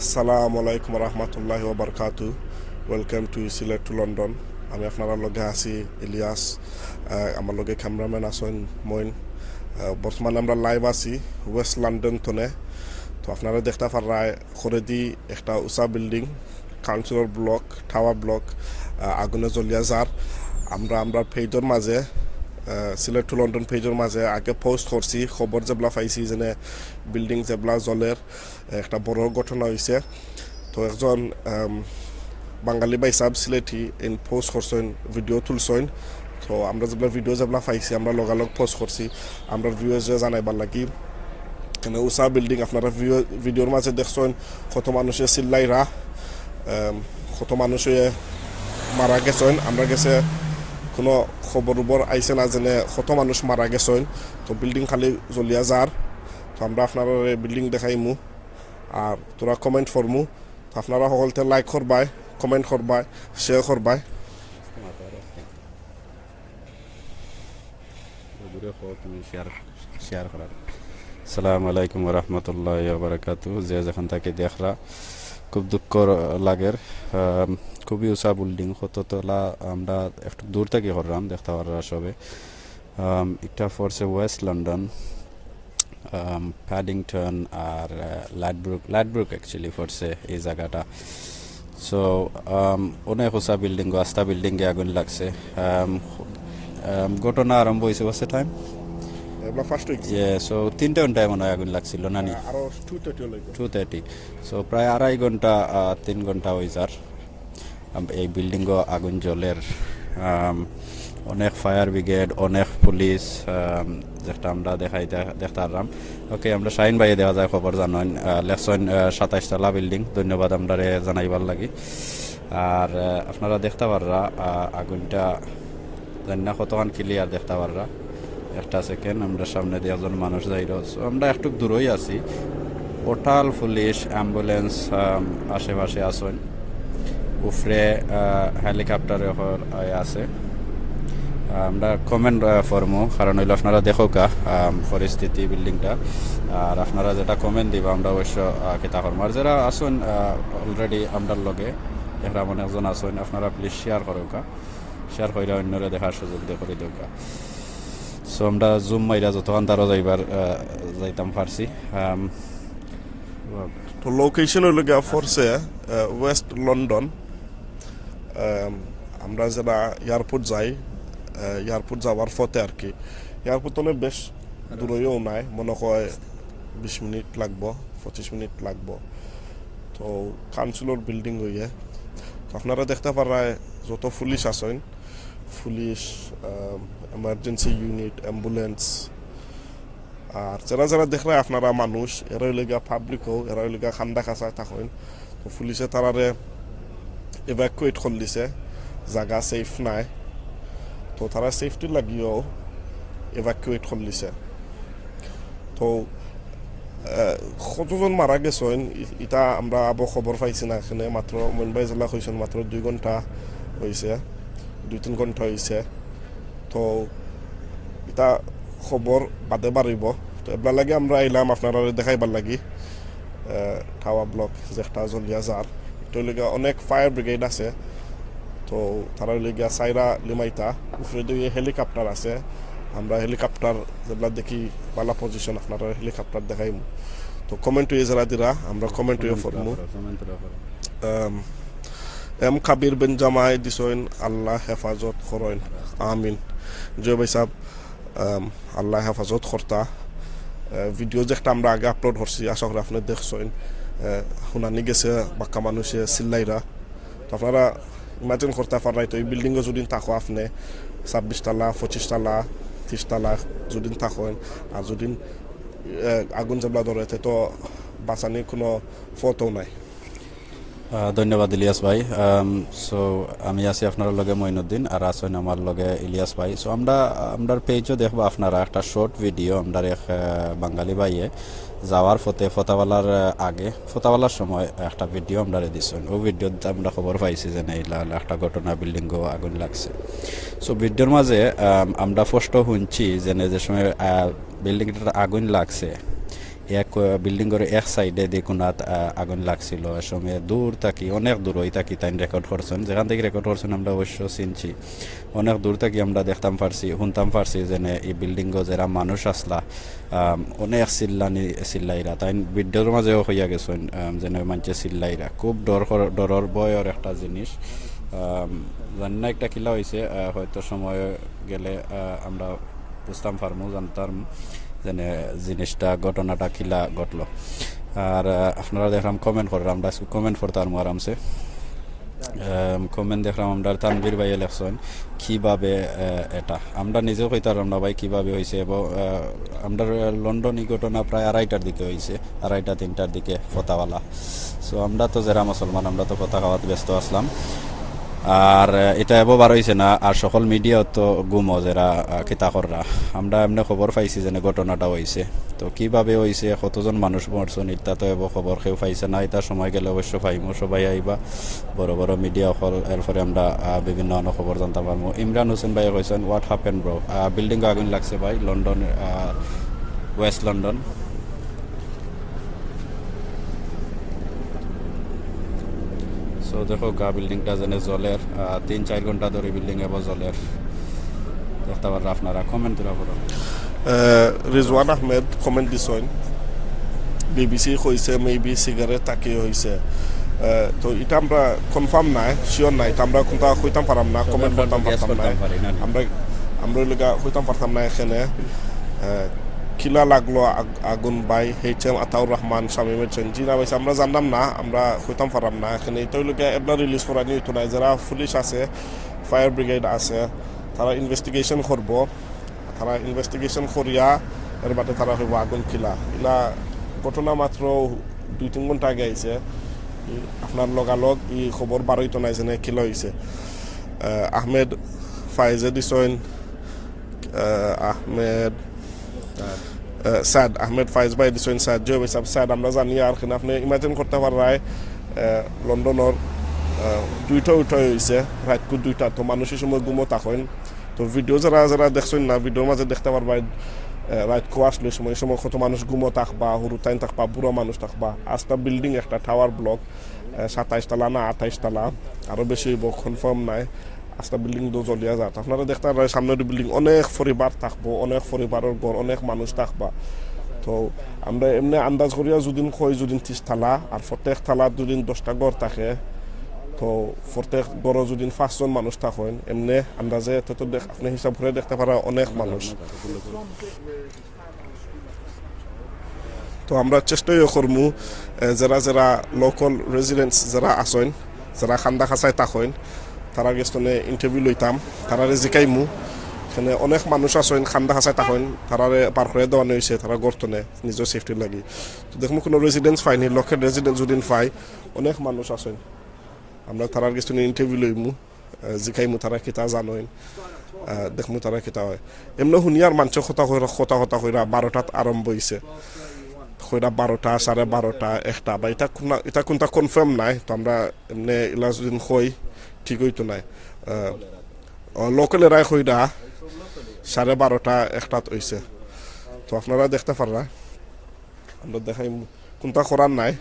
আসসালামু আলাইকুম রহমতুল্লাহি ওবরকাতু। Welcome to Sylhet to London. আমি আপনার লগে আছি ইলিয়াস, আমার লগে ক্যামেরাম্যান আছেন মইন। বর্তমানে আমরা লাইভ আছি ওয়েস্ট লন্ডন তনে। তো আপনারা দেখতে পারায় খরেদি একটা উঁচা building, councillor block, tower block আগুনে জ্বলিয়া যার। আমরা পেজের মাঝে সিলেট টু লন্ডন পেজের মাঝে আগে পোস্ট করছি, খবর যেগুলা পাইছি যেনে বিল্ডিং যেগুলা জলের একটা বড় ঘটনা হয়েছে। তো একজন বাঙালি ভাই সাহেব সিলেটি ইন পোস্ট করছেন, ভিডিও তুলছেন। তো আমরা যেগুলা ভিডিও যেগুলা পাইছি আমরা লগালগ পোস্ট করছি আমরা ভিউয়ার্সে জানাইবার লাগি। কেন উষা বিল্ডিং আপনারা ভিডিওর মাঝে দেখছেন কত মানুষে চিল্লাইরা, কত মানুষে মারা গেছেন। আমরা গেছে কোনো খবর উবর আইসে না যেনে কত মানুষ মারা গেছেন। তো বিল্ডিং খালি জ্বলিয়া যার। তো আমরা আপনার বিল্ডিং দেখাইমু আর তোরা কমেন্ট করমু। তো আপনারা সকলতে লাইক করবাই, কমেন্ট করবাই, শেয়ার করবাই। আসসালামু আলাইকুম রহমতুল্লাহি ওয়া বারাকাতু। যে যেখান থেকে দেখরা খুব দুঃখ লাগের, খুবই উঁচা বিল্ডিং, কততলা আমরা একটু দূর থেকে করলাম দেখতে পাররা সবে। একটা ফোর্সে ওয়েস্ট লন্ডন, প্যাডিংটন আর লাইটব্রুক অ্যাকচুয়ালি ফোর্সে এই জায়গাটা। সো অনেক উঁচা বিল্ডিং, আস্তা বিল্ডিংয়ে আগুন লাগছে। ঘটনা আরম্ভ হয়েছে বসে টাইম সো 3 ঘন্টায় মনে হয় আগুন লাগছিল না নি? 2:30। সো প্রায় 2.5 ঘন্টা 3 ঘন্টা হয়ে যার এই বিল্ডিংও আগুন জ্বলের। অনেক ফায়ার ব্রিগেড, অনেক পুলিশ, যেটা আমরা দেখতে পারলাম। ওকে, আমরা শাহিন ভাইয়ে দেওয়া যায় খবর জানেন, লেখছেন 27 তলা বিল্ডিং। ধন্যবাদ আমরা জানাইবার লাগি। আর আপনারা দেখতে পাররা আগুনটা জানি না কতক্ষণ ক্লিয়ার দেখতে পাররা। একটা সেকেন্ড আমরা সামনে দিয়ে একজন মানুষ যাই, আমরা একটু দূরই আছি। টোটাল পুলিশ, অ্যাম্বুলেন্স আশেপাশে আসেন, উপরে হেলিকপ্টারে আছে। আমরা কমেন্ট ফরমো, কারণ হইলো আপনারা দেখো কা পরিস্থিতি বিল্ডিংটা। আর আপনারা যেটা কমেন্ট দিবা আমরা অবশ্য কিতা করবো। আর যারা আসুন অলরেডি আমরার লগে এরা মনে একজন আসুন, আপনারা প্লিজ শেয়ার করো কা, শেয়ার করে অন্যরা দেখার সুযোগ দিয়ে করে দেও কা। সো আমরা জুম মাইরা যতক্ষণ তারও যাইতাম পারছি। তো লোকেশন হইল গিয়া ফোর্সে ওয়েস্ট লন্ডন। আমরা যারা এয়ারপোর্ট যাই, এয়ারপোর্ট যাওয়ার পথে আর কি, এয়ারপোর্ট অনেক বেশ দূরেও নাই, মনে হয় 20 মিনিট লাগবো, 25 মিনিট লাগবো। তো কাউন্সিলর বিল্ডিং হইয়ে তো আপনারা দেখতে পারায় যত পুলিশ আছেন, পুলিশ, এমার্জেন্সি ইউনিট, অ্যাম্বুলেন্স। আর যারা যারা দেখলে আপনারা মানুষ, এরা লেগা পাবলিকও, এরা লেগা খান্দা খাঁচা থাকেন। তো পুলিশে তারারে এভাকুয়েট করে দিছে, জায়গা সেফ নাই। তো তারা সেফটি লাগিয়েও এভাকুয়েট করে দিছে। তো কতজন মারা গেছেন এটা আমরা আবো খবর পাইছি না। এখানে মাত্র মুম্বাই জেলা হয়েছেন মাত্র 2 ঘন্টা হয়েছে, 2-3 ঘন্টা হয়েছে। তো এটা খবর বাদে বাড়িব। তো এবার লাগে আমরা আইলাম আপনারা দেখাইবার লাগি টাওয়ার ব্লক যেটা জ্বলিয়া যার। তো লেগে অনেক ফায়ার ব্রিগেড আছে। তো তারা লেগে সাইরা লিমাইতা, উপরে দিয়ে হেলিকপ্টার আছে। আমরা হেলিকপ্টার যেগুলা দেখি বালা পজিশন, আপনারা হেলিকপ্টার দেখাইম। তো কমেন্ট হয়ে যারা দিরা আমরা কমেন্ট হয়ে ফরমু। এম কাবির বিন জামাই দিছেন, আল্লাহ হেফাজত করেন, আমিন। জয় ভাই সাহেব, আল্লাহ হেফাজত কর্তা। ভিডিও যেটা আমরা আগে আপলোড করছি, আশা করি আপনি দেখছেন। শুনানি গেছে বাক্কা মানুষে চিল্লাইরা। তো আপনারা ইমাজিন করতে পারাই, তো এই বিল্ডিংয়ে যদি থাকো আপনি 26 তলা, 25 তলা, 30 তলা যদি থাকেন, আর যদি আগুন যেগুলা ধরে তো বাঁচানির কোনো ফটো নাই। ধন্যবাদ ইলিয়াস ভাই। সো আমি আছি আপনার লগে মঈনুদ্দিন, আর আছেন আমার লগে ইলিয়াস ভাই। সো আমরা পেজও দেখবো আপনারা একটা শর্ট ভিডিও আমরা এক বাঙালি ভাইয়ে যাওয়ার পথে ফতাওয়ালার আগে, ফতাওয়ালার সময় একটা ভিডিও আমরা দিচ্ছেন। ওই ভিডিওতে আমরা খবর পাইছি যে একটা ঘটনা, বিল্ডিংও আগুন লাগছে। সো ভিডিওর মাঝে আমরা স্পষ্ট শুনছি যে সময় বিল্ডিংটার আগুন লাগছে এক বিল্ডিংয়ের এক সাইডে দেখুনাত আগুন লাগছিল সময় দূর থাকি অনেক দূর হই থাকি তাই রেকর্ড করছেন যেখান থেকে রেকর্ড করছেন আমরা অবশ্য চিনছি অনেক দূর থাকি আমরা দেখতাম পারছি শুনতাম পারছি যে এই বিল্ডিংও যারা মানুষ আসলা অনেক চিল্লাইরা তাই ভিডিওর মাঝেও হইয়া গেছেন যেন মানুষে চিল্লাইরা খুব ডরর ভয়ের একটা জিনিস জানি না একটা কিলা হয়েছে হয়তো সময় গেলে আমরা বুঝতাম পারমু জানতাম যেনে জিনিসটা ঘটনাটা কিলা ঘটলো আর আপনারা দেখলাম কমেন্ট করেন আমরা কমেন্ট করতাম আরামসে কমেন্ট দেখলাম আমরা তানভীর ভাই লেখছেন কীভাবে এটা আমরা নিজেও কইতাম আমরা ভাই কীভাবে হয়েছে এবং আমরা লন্ডন এই ঘটনা প্রায় 2:30টার দিকে হয়েছে 2:30-3টার দিকে ফতাওয়ালা সো আমরা তো যারা মুসলমান আমরা তো ফতা খাওয়াতে ব্যস্ত আসলাম আর এটা এবার বার হয়েছে না আর সকল মিডিয়াও তো গুমো যারা কিতাকররা আমরা এমনি খবর পাইছি যে ঘটনাটা হয়েছে তো কিভাবে হয়েছে কতজন মানুষ মরছেন এটা তো এবার খবর কেউ পাইছে না এটা সময় গেলে অবশ্য পাইমো সবাই আইবা বড় বড় মিডিয়া হল এরপরে আমরা বিভিন্ন খবর জানতে পারবো ইমরান হোসেন ভাই কইছেন হোয়াট হ্যাপেন ব্রো বিল্ডিং আগুন লাগছে ভাই লন্ডন ওয়েস্ট লন্ডন সো দেখো বিল্ডিংটা যেন জলের 3-4 ঘন্টা ধরে বিল্ডিং এবার জলের দেখতে পারেন আপনারা কমেন্ট তোলা করো রিজওয়ান আহমেদ কমেন্ট দিছেন বিবিসি কইছে মেবি সিগারেট তাকে হয়েছে তো এটা আমরা কনফার্ম নাই শিওর নাই আমরা কোনটা কইতাম পারাম না কমেন্ট করতাম পারতাম না আমরা লগা কইতাম পারতাম না এখানে কিলা লাগলো আগুন বাই এইচএম আতাউর রহমান শামীমের চেঞ্জি না হয়েছে আমরা জানলাম না আমরা হইতাম পারাম না এখানে এটাই লোকে এবার রিলিজ করা নিয়ে নাই যারা পুলিশ আছে ফায়ার ব্রিগেড আছে তারা ইনভেস্টিগেশন করব তারা ইনভেস্টিগেশন করিয়া এর বাদে তারা হইব আগুন কিলা ইলা ঘটনা মাত্র 2-3 ঘন্টা আগে আইছে আপনার লগালগ ই খবর বারোইতো নাই যেনে কিলা হয়েছে আহমেদ ফাইজে দিছেন আহমেদ স্যাড আহমেদ ফাইজ ভাই দিছেন স্যাড জয় সাহেব স্যাড আমরা জানি আর কিনা আপনি ইমাজিন করতে পারায় লন্ডনের 2টা হয়েছে রাতকু 2টা তো মানুষের সময় ঘুমো থাকেন তো ভিডিও যারা যারা দেখছেন না ভিডিওর মাঝে দেখতে পারবা রাতকু আসলে সময় সময় কত মানুষ ঘুমো থাকবা সরু টাইম থাকবা বুড়ো মানুষ থাকবা আজটা বিল্ডিং একটা টাওয়ার ব্লক 27 তলা না 28 তলা আরও বেশি হইব কনফার্ম নাই আস্তা বিল্ডিং দো জ্বলিয়া যাত আপনারা দেখতে পারেন সামনের বিল্ডিং অনেক পরিবার থাকবো অনেক পরিবারের ঘর অনেক মানুষ থাকবা তো আমরা এমনি আন্দাজ করিয়া যদিন কই যদিন 30 তালা আর প্রত্যেক তালা যদিন 10টা ঘর থাকে তো প্রত্যেক ঘর যদিন 5 জন মানুষ থাকেন এমনি আন্দাজে তো আপনি হিসাব করে দেখতে পারা অনেক মানুষ তো আমরা চেষ্টাই করমু যারা যারা লোকাল রেজিডেন্টস যারা আসেন যারা খান্দা খাঁচায় থাকেন তারা গেস্তনে ইন্টারভিউ লইতাম তারারে জিকাইমু এখানে অনেক মানুষ আছেন খান্দা খাঁচায় থাকেন তারারে পার করে দেওয়ানো হয়েছে তারা গর্তনে নিজের সেফটির লাগি তো দেখমু কোনো রেজিডেন্স পাইনি লোকের রেজিডেন্স যদি পাই অনেক মানুষ আছেন আমরা তারার গেস্তনে ইন্টারভিউ লইমু জিকাইমু তারা কিতা জানেন দেখমু তারা কিতা হয় এমনি শুনিয়ার মানুষ কথা কইরা 12টাত আরম্ভ হয়েছে কইরা 12টা 12:30 1টা বা এটা কোনটা কনফার্ম নাই তো আমরা এমনি ইলা যদি কই ঠিক হইতো নাই লোকালেরাই কইরা 12:30 1টাত হইছে তো আপনারা দেখতে পাররা আমরা দেখাই কোনটা করার নাই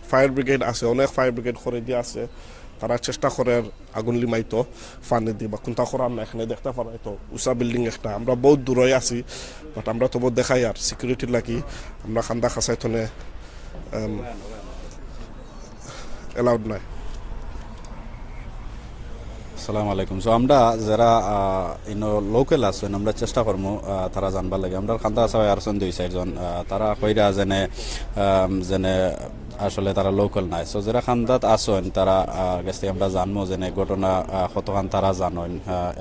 ফায়ার ব্রিগেড আছে অনেক ফায়ার ব্রিগেড করে দিয়ে আছে তারা চেষ্টা করে আগুন লিমাইতো ফানি দিবা কোনটা করার নাই এখানে দেখতে পারাই তো উঁচা বিল্ডিং একটা আমরা বহুত দূরে আছি বাট আমরা তো বহুত দেখাই আর সিকিউরিটির লাগি আমরা খান্দা খাঁচাই থনে এলাউড নাই আসসালামু আলাইকুম সো আমরা যারা লোকাল আছেন আমরা চেষ্টা করবো তারা জানবার লাগে আমরা খান্দা সবাই আরছেন 2-4 জন তারা কইরা যেনে আসলে তারা লোকাল নাই সো যারা খান্দাত আসেন তারা গেছে আমরা জানবো যেনে ঘটনা কতখান তারা জানেন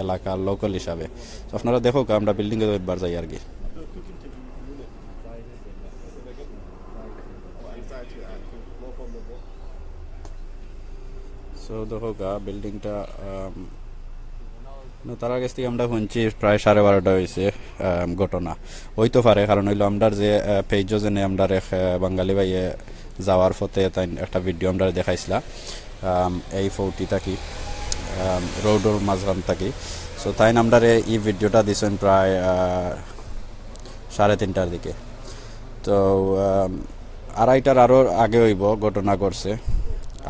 এলাকার লোকাল হিসাবে আপনারা দেখো আমরা বিল্ডিং এ একবার যাই আর কি সো দেখো বিল্ডিংটা তার কাছ থেকে আমরা শুনছি প্রায় 12:30 হয়েছে ঘটনা হইতে পারে কারণ হইলো আমরা যে পেজও জেনে আমরা বাঙালি ভাইয়ে যাওয়ার পথে তাই একটা ভিডিও আমরা দেখাইছিলাম এই 40 থাকি রোডের মাঝখান থাকি সো তাই আমরা এই ভিডিওটা দিয়েছেন প্রায় 3:30টার দিকে তো আড়াইটার আরও আগে হইব ঘটনা ঘটছে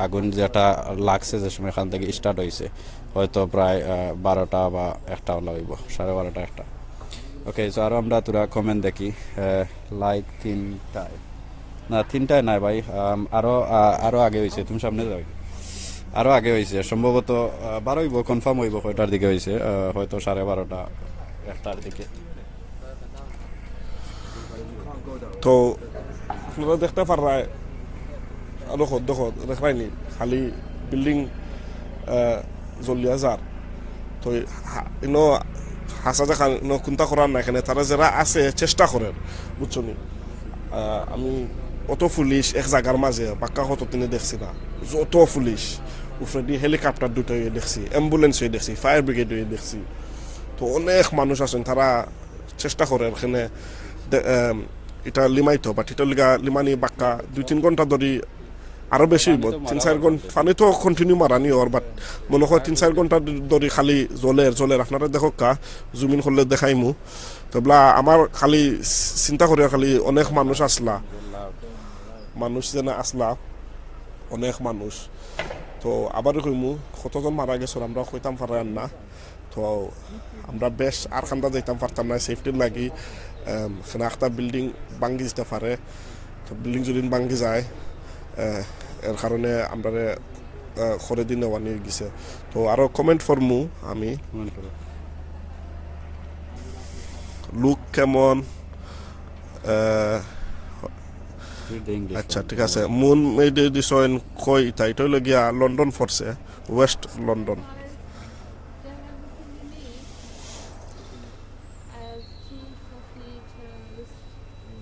আগুন যেটা লাগছে যে সময় এখান থেকে স্টার্ট হয়েছে হয়তো প্রায় 12টা বা 1টা হইব 12:30 1টা ওকে সো আরও আমরা তোরা কমেন্ট দেখি লাইক 3টায় না 3টায় নাই ভাই আরও আগে হয়েছে তুমি সামনে যাও আরও আগে হয়েছে সম্ভবত 12 হইব কনফার্ম হইব কয়টার দিকে হয়েছে হয়তো 12:30 1টার দিকে তো আপনারা দেখতে পারায় দেখো দেখো দেখায়নি খালি বিল্ডিং জ্বলিয়া যার তো ইনো হাসা দেখা কোনটা করার না এখানে তারা যারা আছে চেষ্টা করেন বুঝছো নি আমি অত পুলিশ এক জায়গার মাঝে বাক্কা কত তিনি দেখছি না অত পুলিশ উপরে দিয়ে হেলিকপ্টার দুটো দেখছি অ্যাম্বুলেন্স দেখছি ফায়ার ব্রিগেড দেখছি তো অনেক মানুষ আছেন তারা চেষ্টা করে এখানে এটা লিমাইতো বাট এটা লিমানি বাক্কা 2-3 ঘন্টা ধরে আরো বেশি 3-4 ঘন্টা পানি তো কন্টিনিউ মারানি ওর বাট মনে হয় 3-4 ঘন্টা ধরে খালি জলের আপনারা দেখো কা জুমিন করলে দেখাইমু তো বলা আমার খালি চিন্তা করে খালি অনেক মানুষ আসলা মানুষ যেন আসলা অনেক মানুষ তো আবার কইমু কতজন মারা গেছে আমরা কইতাম পারান না তো আমরা বেশ আর খান্দা যাইতাম পারতাম না সেফটির লাগি সেখানে একটা বিল্ডিং ভাঙ্গি যেতে পারে তো বিল্ডিং যদি ভাঙ্গি যায় এর কারণে আমরা করে দিন নেওয়া নিয়ে গেছে তো আরও কমেন্ট ফরমু আমি লুক কেমন আচ্ছা ঠিক আছে মুন মেডে দিছেন কই তাই হইল গিয়া লন্ডন ফোর্সে ওয়েস্ট লন্ডন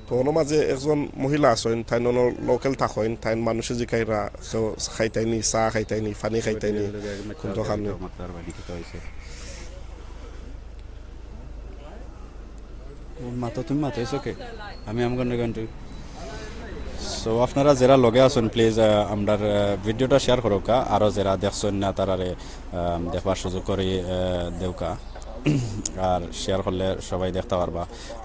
তো ওর মাঝে একজন মহিলা আছেন তাই লোকাল থাকেন তাই মানুষে জিকাইরা খাইতাইনি চাহ খাইতাইনি পানি খাইতাইনি কোনটো খানি মাতো তুমি মাতাইছো কে আমি আমগন গান্টু সো আপনারা যারা লগে আছেন প্লিজ আমার ভিডিওটা শেয়ার করোকা আরও যারা দেখছেন না তারারে দেখবার সুযোগ করে দেউকা আর শেয়ার করলে সবাই দেখতে পারবা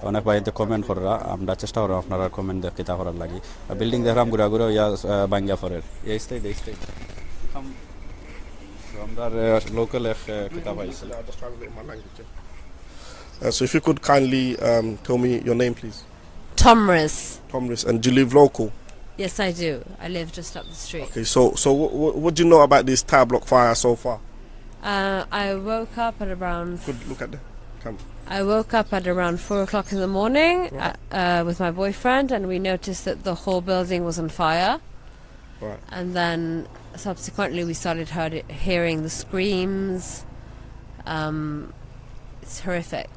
অনেক বাড়িতে কমেন্ট করা আমরা চেষ্টা করবো আপনারা কমেন্ট দেখতে করার লাগি বিল্ডিং দেখলাম ঘুরা ঘুরে ইয়া বাঙ্গা ফরের এই স্টেট আমরা লোকাল এক কিতাব আইছে So if you could kindly tell me your name please. Tomris. Tomris, and do you live local? Yes, I do. I live just up the street. Okay, so what do you know about this tower block fire so far? I woke up at around. Good, look at the camera. I woke up at around 4:00 in the morning with my boyfriend, and we noticed that the whole building was on fire. Right. And then subsequently, we started hearing the screams. It's horrific.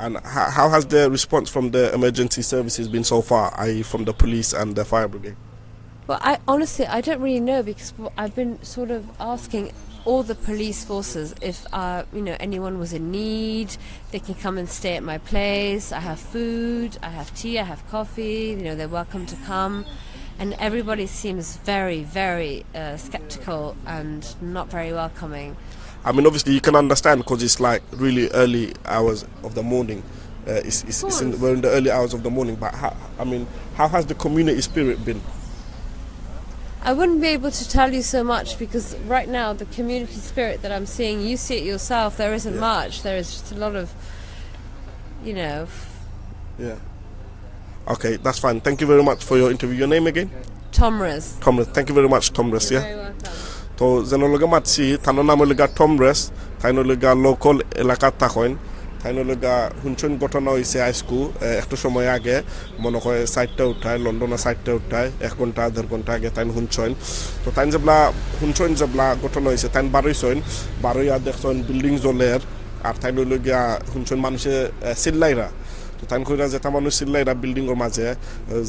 And how has the response from the emergency services been so far, i.e. from the police and the fire brigade? Well, I honestly don't really know because I've been sort of asking all the police forces if anyone was in need, they can come and stay at my place. I have food, I have tea, I have coffee. They're welcome to come, and everybody seems very, very skeptical and not very welcoming. I mean, obviously you can understand because it's like really early hours of the morning. We're in the early hours of the morning. But how has the community spirit been? I wouldn't be able to tell you so much because right now the community spirit that I'm seeing, you see it yourself. There isn't much. There is just a lot of, Yeah. Okay, that's fine. Thank you very much for your interview. Your name again? Tomris. Tomris. Thank you very much, Tomris. You're Yeah. very welcome. তো যেনলগে মাতছি থানোর নাম হলে গা টমরেস তাইনলগা local এলাকার থাকেন তাইনলগা হুনচন ঘটনা হয়েছে আজকু একটু সময় আগে মনে হয় 4টা উঠায় লন্ডনে 4টা উঠায় 1 ঘন্টা 1.5 ঘন্টা আগে তাইন হুনচন তো তাইন যেবলা ঘটনা হয়েছে তাইন বারোইছেন বারোইয়া দেখছেন বিল্ডিং জ্বলের আর তাইনলগা হুনচন মানুষে চিল্লাইরা তো তাইন কইরা যেটা মানুষ চিল্লাইরা বিল্ডিংয়ের মাঝে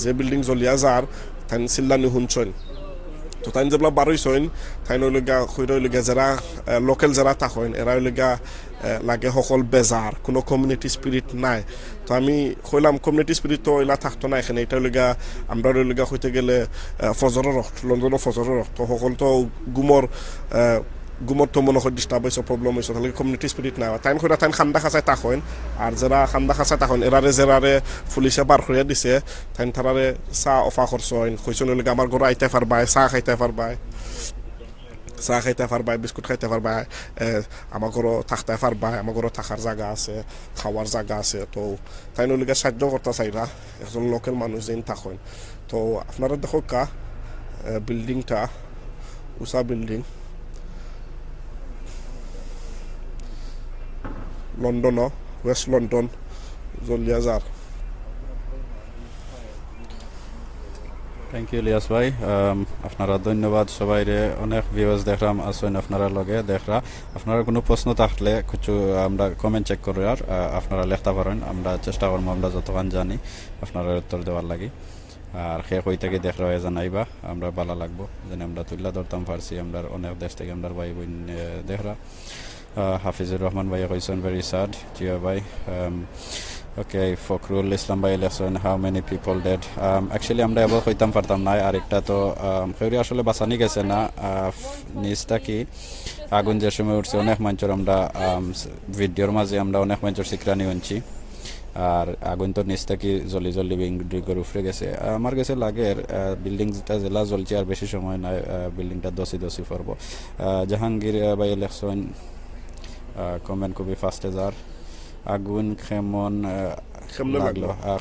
যে বিল্ডিং জ্বলিয়া যার তাইন চিল্লানি হুনচন তো তাই যেবলা বারোইছেন তাই হইলগা যারা লোকাল যারা থাকেন এরা হইলগা লাগে সকল বেজার কোনো কমিউনিটি স্পিরিট নাই তো আমি কইলাম কমিউনিটি স্পিরিট তো এলা থাকতো না এখানে এটা হইলগা আমরা হইলগা হইতে গেলে ফজরের রক্ত লন্ডনের ফজরের রক্ত সকল তো গুমর গুমর তো মনে হয় ডিস্টার্ব হয়েছে প্রবলেম হয়েছে তাহলে কমিউনিটি স্পিরিট না টাইম করে টাইম খান্দা খাঁচায় তাকইন আর যারা খান্দা খাঁচায় তাকইন যেরারে পুলিশে বার করে দিছে তাইন তারারে চা অফা করছেন কইছেন হলে আমার ঘরে আইতে পারবাই চা খাইতে পারবাই চা খাইতে পারবাই বিস্কুট খাইতে পারবাই আমার ঘরও থাকতে পারবাই আমার ঘরও থাকার জায়গা আছে খাওয়ার জায়গা আছে তো তাই নলিকে সাহায্য করতে চাইরা একজন লোকাল মানুষ যেন থাকেন তো আপনারা দেখো কা বিল্ডিংটা Usha building London West London জলিয়াজার থ্যাংক ইউ ইলিয়াস ভাই আপনারা ধন্যবাদ সবাই অনেক ভিউয়ার্স দেখলাম আসেন আপনারা লগে দেখরা আপনারা কোনো প্রশ্ন থাকলে কিছু আমরা কমেন্ট চেক করে আর আপনারা লিখতে পারেন আমরা চেষ্টা করবো আমরা যতক্ষণ জানি আপনারা উত্তর দেওয়ার লাগি আর সে কই থেকে দেখরা হয়ে জানাইবা আমরা ভালো লাগবো যেন আমরা তুল্লা ধরতাম পারছি আমরা অনেক দেশ থেকে আমরা ভাই বোন দেখরা হাফিজুর রহমান ভাই কইছেন ভেরি স্যাড জিয়া ভাই ওকে ফখরুল ইসলাম ভাই লেখছেন how many people dead actually আমরা এবার কইতাম পারতাম না আরেকটা তো কেউরি আসলে বাঁচানি গেছে না নিচটা কি আগুন যে সময় উঠছে অনেক মানুষের আমরা ভিডিওর মাঝে আমরা অনেক মানুষের শিকরানি হচ্ছি আর আগুন তো নিচটা কি জলি জলি বিল্ডিংয়ের উপরে গেছে আমার কাছে লাগে বিল্ডিং যেটা জেলা জ্বলছে আর বেশি সময় নাই বিল্ডিংটা দসি দসি পড়ব জাহাঙ্গীর ভাই লেখছেন কমেন্ট খুবই ফাস্টে যার আগুন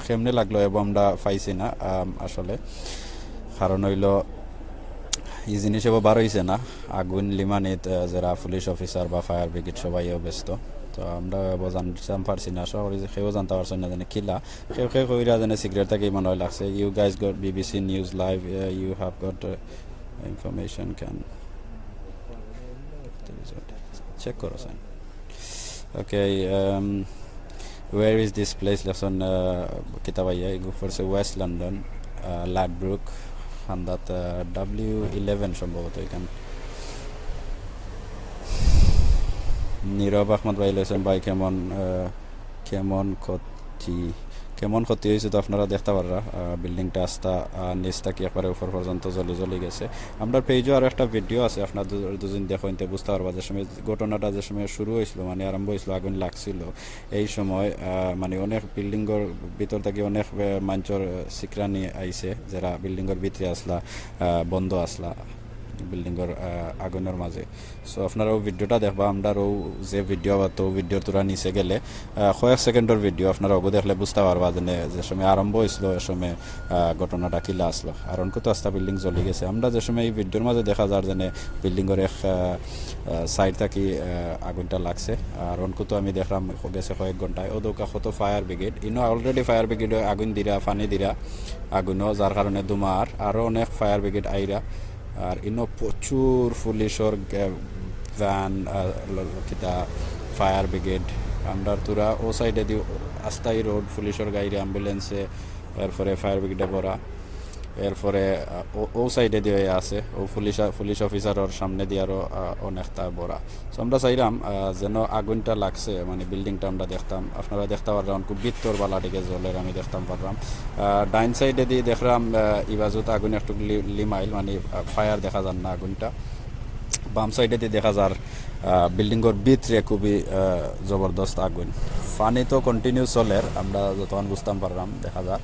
কেমনে লাগলো এবং আমরা পাইছি না আসলে কারণ হইল এই জিনিস বার হয়েছে না আগুন লিমানিত যারা পুলিশ অফিসার বা ফায়ার ব্রিগেড সবাইও ব্যস্ত তো আমরা জানতে পারছি না সবাই সেও জানতে পারছেন না জানে কিলা কেউ কইরা জানে সিগারেট থেকে মনে হয় লাগছে you guys got BBC news live you have got information can check করো sir okay where is this place lesson kitabaya go for West London Ladbroke and that W11 সম্ভবত এখান নীরব আহমদ ভাই লেসন ভাই কেমন ক্ষতি হয়েছে তো আপনারা দেখতে পাররা বিল্ডিংটা আস্তা নিচটা কি একবারে উপর পর্যন্ত জ্বলি গেছে আমরা পেজও আর একটা ভিডিও আছে আপনার দুজন দেখেন তো বুঝতে পারবা যে সময় ঘটনাটা যে সময় শুরু হয়েছিল মানে আরম্ভ হয়েছিল আগুন লাগছিল এই সময় মানে অনেক বিল্ডিংয়ের ভিতর থেকে অনেক মানুষের সিকরানি আইছে যারা বিল্ডিংয়ের ভিতরে আসলা বন্ধ আসলা বিল্ডিংয়ের আগুনের মাঝে সো আপনারাও ভিডিওটা দেখবা আমরাও যে ভিডিও বা তো ভিডিওর তোরা নিচে গেলে কয়েক সেকেন্ডের ভিডিও আপনারা ওগো দেখলে বুঝতে পারবা যে সময় আরম্ভ হয়েছিল এ সময় ঘটনাটা কিলা আসলো আর অনেক তো আস্তা বিল্ডিং জ্বলি গেছে আমরা যে সময় এই ভিডিওর মাঝে দেখা যার যেন বিল্ডিংয়ের এক সাইড থাকি আগুনটা লাগছে আর অনেক তো আমি দেখলাম গেছে কয়েক ঘন্টায় ও দৌকা কত ফায়ার ব্রিগেড ইনো অলরেডি ফায়ার ব্রিগেড আগুন দিরা পানি দিরা আগুনও যার কারণে দুমার আরও অনেক ফায়ার ব্রিগেড আইরা আর ইনো প্রচুর পুলিশের ভ্যান কিতা ফায়ার ব্রিগেড আমরা তোরা ও সাইডে দি আস্তাই রোড পুলিশের গাড়ি অ্যাম্বুলেন্সে এরপরে ফায়ার ব্রিগেডে ভরা এরপরে ও সাইডে দিয়ে আছে ও পুলিশ অফিসারের সামনে দিয়ে আরও অনেকটা ভরা সো আমরা চাইলাম যেন আগুনটা লাগছে মানে বিল্ডিংটা আমরা দেখতাম আপনারা দেখতে পারলাম খুব বিত্তর বালাটিকে জলের আমি দেখতাম পারলাম ডাইন সাইডে দিয়ে দেখলাম ইবাজুত আগুন একটু লিমাইল মানে ফায়ার দেখা যান না আগুনটা বাম সাইডে দিয়ে দেখা যার বিল্ডিংয়ের ভিতরে খুবই জবরদস্ত আগুন পানি তো কন্টিনিউ চলের আমরা যতক্ষণ বুঝতাম পারলাম দেখা যায়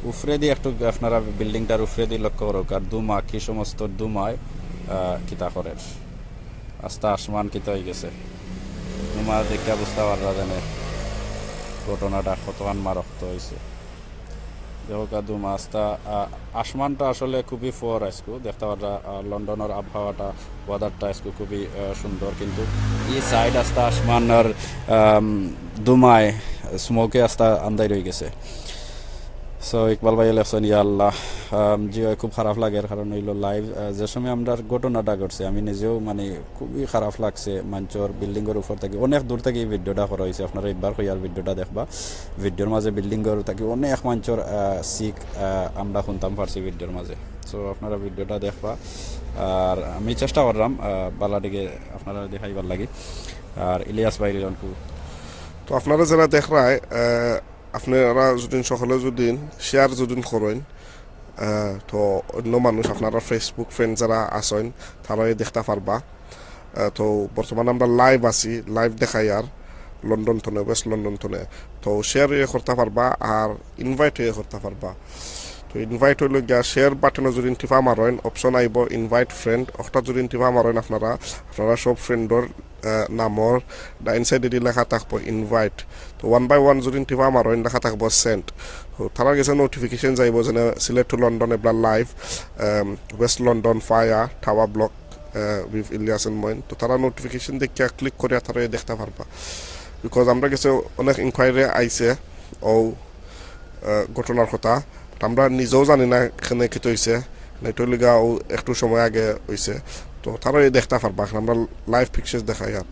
উফরে দিয়ে একটু আপনারা বিল্ডিংটার উফরে দিয়ে লক্ষ্য করুক আর দুমা কি সমস্ত দুমায় কিতা করে আস্তা আসমান কিতা হয়ে গেছে দুমা দেখে বুঝতে পাররা জানে ঘটনাটা কতক্ষণ মারক্ত হয়েছে দেখো দুমা আস্তা আসমানটা আসলে খুবই ফোর আজকু দেখতে পাররা লন্ডনের আবহাওয়াটা ওয়েদারটা আজকু খুবই সুন্দর কিন্তু এই সাইড আস্তা আসমানের দুমায় স্মোকে আস্তা আন্দাই রয়ে গেছে সো ইকবাল ভাই লেখছেন ইয়া আল্লাহ জি খুব খারাপ লাগে কারণ হইল লাইভ যে সময় আমরা ঘটনাটা ঘটছে আমি নিজেও মানে খুবই খারাপ লাগছে মঞ্চর বিল্ডিংয়ের উপর থেকে অনেক দূর থেকে এই ভিডিওটা করা হয়েছে আপনারা একবার কইয়ার ভিডিওটা দেখবা ভিডিওর মাঝে বিল্ডিংয়ের থেকে অনেক মঞ্চর শিখ আমরা শুনতাম পারছি ভিডিওর মাঝে সো আপনারা ভিডিওটা দেখবা আর আমি চেষ্টা করলাম বালাটিকে আপনারা দেখাইবার লাগি আর ইলিয়াস ভাই তো আপনারা যারা দেখরায় আপনারা যদি সকলে যদি শেয়ার যদি করেন তো অন্য মানুষ আপনারা ফেসবুক ফ্রেন্ড যারা আসেন তারাই দেখতে পারবা। তো বর্তমানে আমরা লাইভ আছি, লাইভ দেখাই আর লন্ডন থনে, ওয়েস্ট লন্ডন থনে। তো শেয়ার করতে পারবা আর ইনভাইট করতে পারবা। তো ইনভাইট হইল গিয়া শেয়ার বাটনে যদি টিপা মারেন অপশন আইব ইনভাইট ফ্রেন্ড, ওটা যদি টিপা মারেন আপনারা সব ফ্রেন্ডর নামর ডাইন সাইডে লেখা থাকবো ইনভাইট। তো 1 by 1 যদি টিপা মারেন লেখা থাকবো সেন্ট। তো তারা গেছে নোটিফিকেশন যাইব যেন সিলেট টু লন্ডন এবলা live, West London fire tower block with Ilias and Moin. তো তারা নোটিফিকেশন দেখে ক্লিক করে তারা দেখতে পারবা। বিকজ আমরা গেছে অনেক ইনকোয়ারি আইছে ও ঘটনার কথা, আমরা নিজেও জানি না এখানে কি হয়েছে, এটা লিগা ও একটু সময় আগে হয়েছে। তো তারা দেখতে পারবা, আমরা লাইভ পিকচার্স দেখাই আর।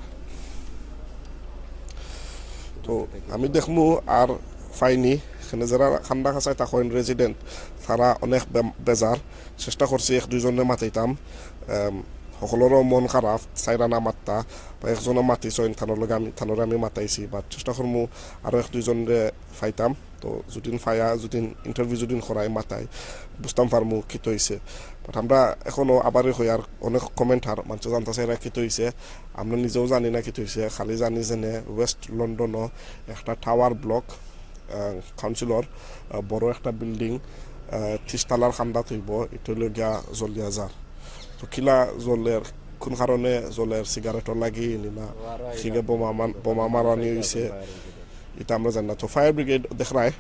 তো আমি দেখমু আর ফাইনি এখানে যারা খান্দা খাঁচায় তখন রেজিডেন্ট তারা অনেক বেজার, চেষ্টা করছি 1-2জনে মাতিতাম, সকলেরও মন খারাপ চাইরা না মাত্তা বা একজনে মাতিছেন থানোর আমি মাতাইছি, বা চেষ্টা করমু আরও 1-2জনে ফাইতাম। তো যদিন ফায়া যদিন ইন্টারভিউ যদিন করাই মাতাই বুঝতাম পারমু কী হয়েছে। বাট আমরা এখনও আবারই হই আর অনেক কমেন্টার মানুষ জানতেছে এরা কী হয়েছে, আমরা নিজেও জানি না কী হয়েছে, খালি জানি যেনে ওয়েস্ট লন্ডনও একটা টাওয়ার ব্লক কাউন্সিলর বড় একটা বিল্ডিং 30 তলার খান্দা থইব, এটা হইল গিয়া জলিয়া যার। তো কিলা জলের কোন কারণে জলের সিগারেটর লাগি না সিগে বোমা মারানি হয়েছে এটা আমরা জানি না। তো ফায়ার ব্রিগেড দেখায়,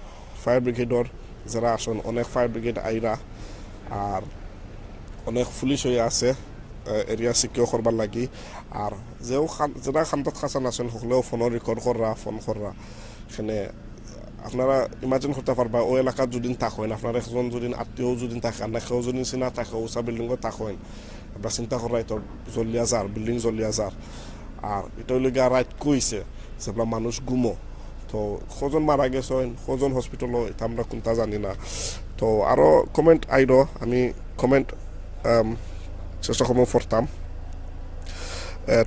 ফায়ার ব্রিগেডর যারা আসেন অনেক ফায়ার ব্রিগেড আইরা আর অনেক পুলিশ হয়ে আছে এরিয়া সিকিউর করবার লাগি। আর যারা খান্দাত খাঁচান আছেন সকলেও ফোনও রেকর্ড করা ফোন করা। এখানে আপনারা ইমাজিন করতে পারবা ও এলাকার যদি থাকেন, আপনার একজন যদি আত্মীয় যদি থাকেন না কেউ যদি চিনা থাকে উঁচা বিল্ডিংও থাকেন, আমরা চিন্তা করা তো জ্বলিয়া যার বিল্ডিং জ্বলিয়া যার। আর এটা হইলে গিয়ে রাইট কইছে যেগুলা মানুষ গুমো। তো কজন মারা গেছেন কজন হসপিটালও এটা আমরা কোনটা জানি না। তো আরও কমেন্ট আইড, আমি কমেন্ট চেষ্টা করবো পড়তাম।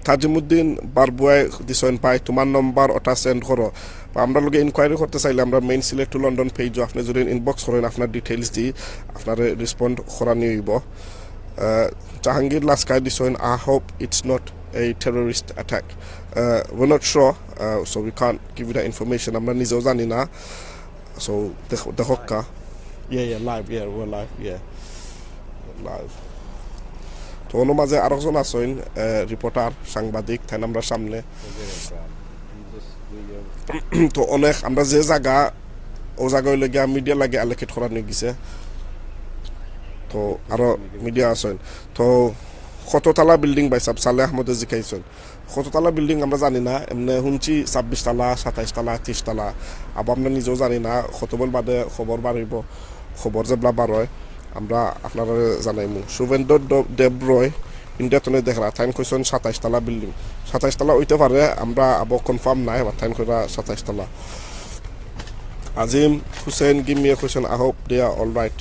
তাজিমুদ্দিন বারবুয়াই দিছেন পাই তোমার নম্বর ওটা সেন্ড করো। আমরা লোকে ইনকোয়ারি করতে চাইলে আমরা মেইন সিলেক্ট টু লন্ডন পেজও আপনি যদি ইনবক্স করেন আপনার ডিটেলস দিই আপনার রেসপন্ড করা নিব। জাহাঙ্গীর লাস্কাই দিছেন I hope it's not a terrorist attack. We're not sure, so we can't give you that information. আমরা নিজেও জানি না। So দেখকা live, we're live, live. তো ওর মাঝে আরেকজন আছেন রিপোর্টার সাংবাদিক তাই আমরা সামনে। তো অনেক আমরা যে জায়গা ও জায়গা হইলে গিয়া মিডিয়া লাগে অ্যালোকেট করা নিয়ে গেছে। তো আরও মিডিয়া আছেন। তো কততলা বিল্ডিং ভাই সাহেব সালে আহমদে জিকাইছেন কততলা বিল্ডিং আমরা জানি না, এমনি শুনছি 26 তলা 27 তলা 30 তলা। আবার আমরা নিজেও জানি না, কতবল বাদে খবর বাড়িব, খবর যেবলা বার হয় আমরা আপনারা জানাইমু। শুভেন্দ্র দেবরয় ইন্ডিয়াতনে দেখরা তাইন কইছেন 27 তলা বিল্ডিং, 27 তলা হইতে পারে, আমরা আবার কনফার্ম নাই, আবার তাইন কইরা 27 তলা। আজিম হুসেন গিমিয়ে কইছেন I hope they are all right.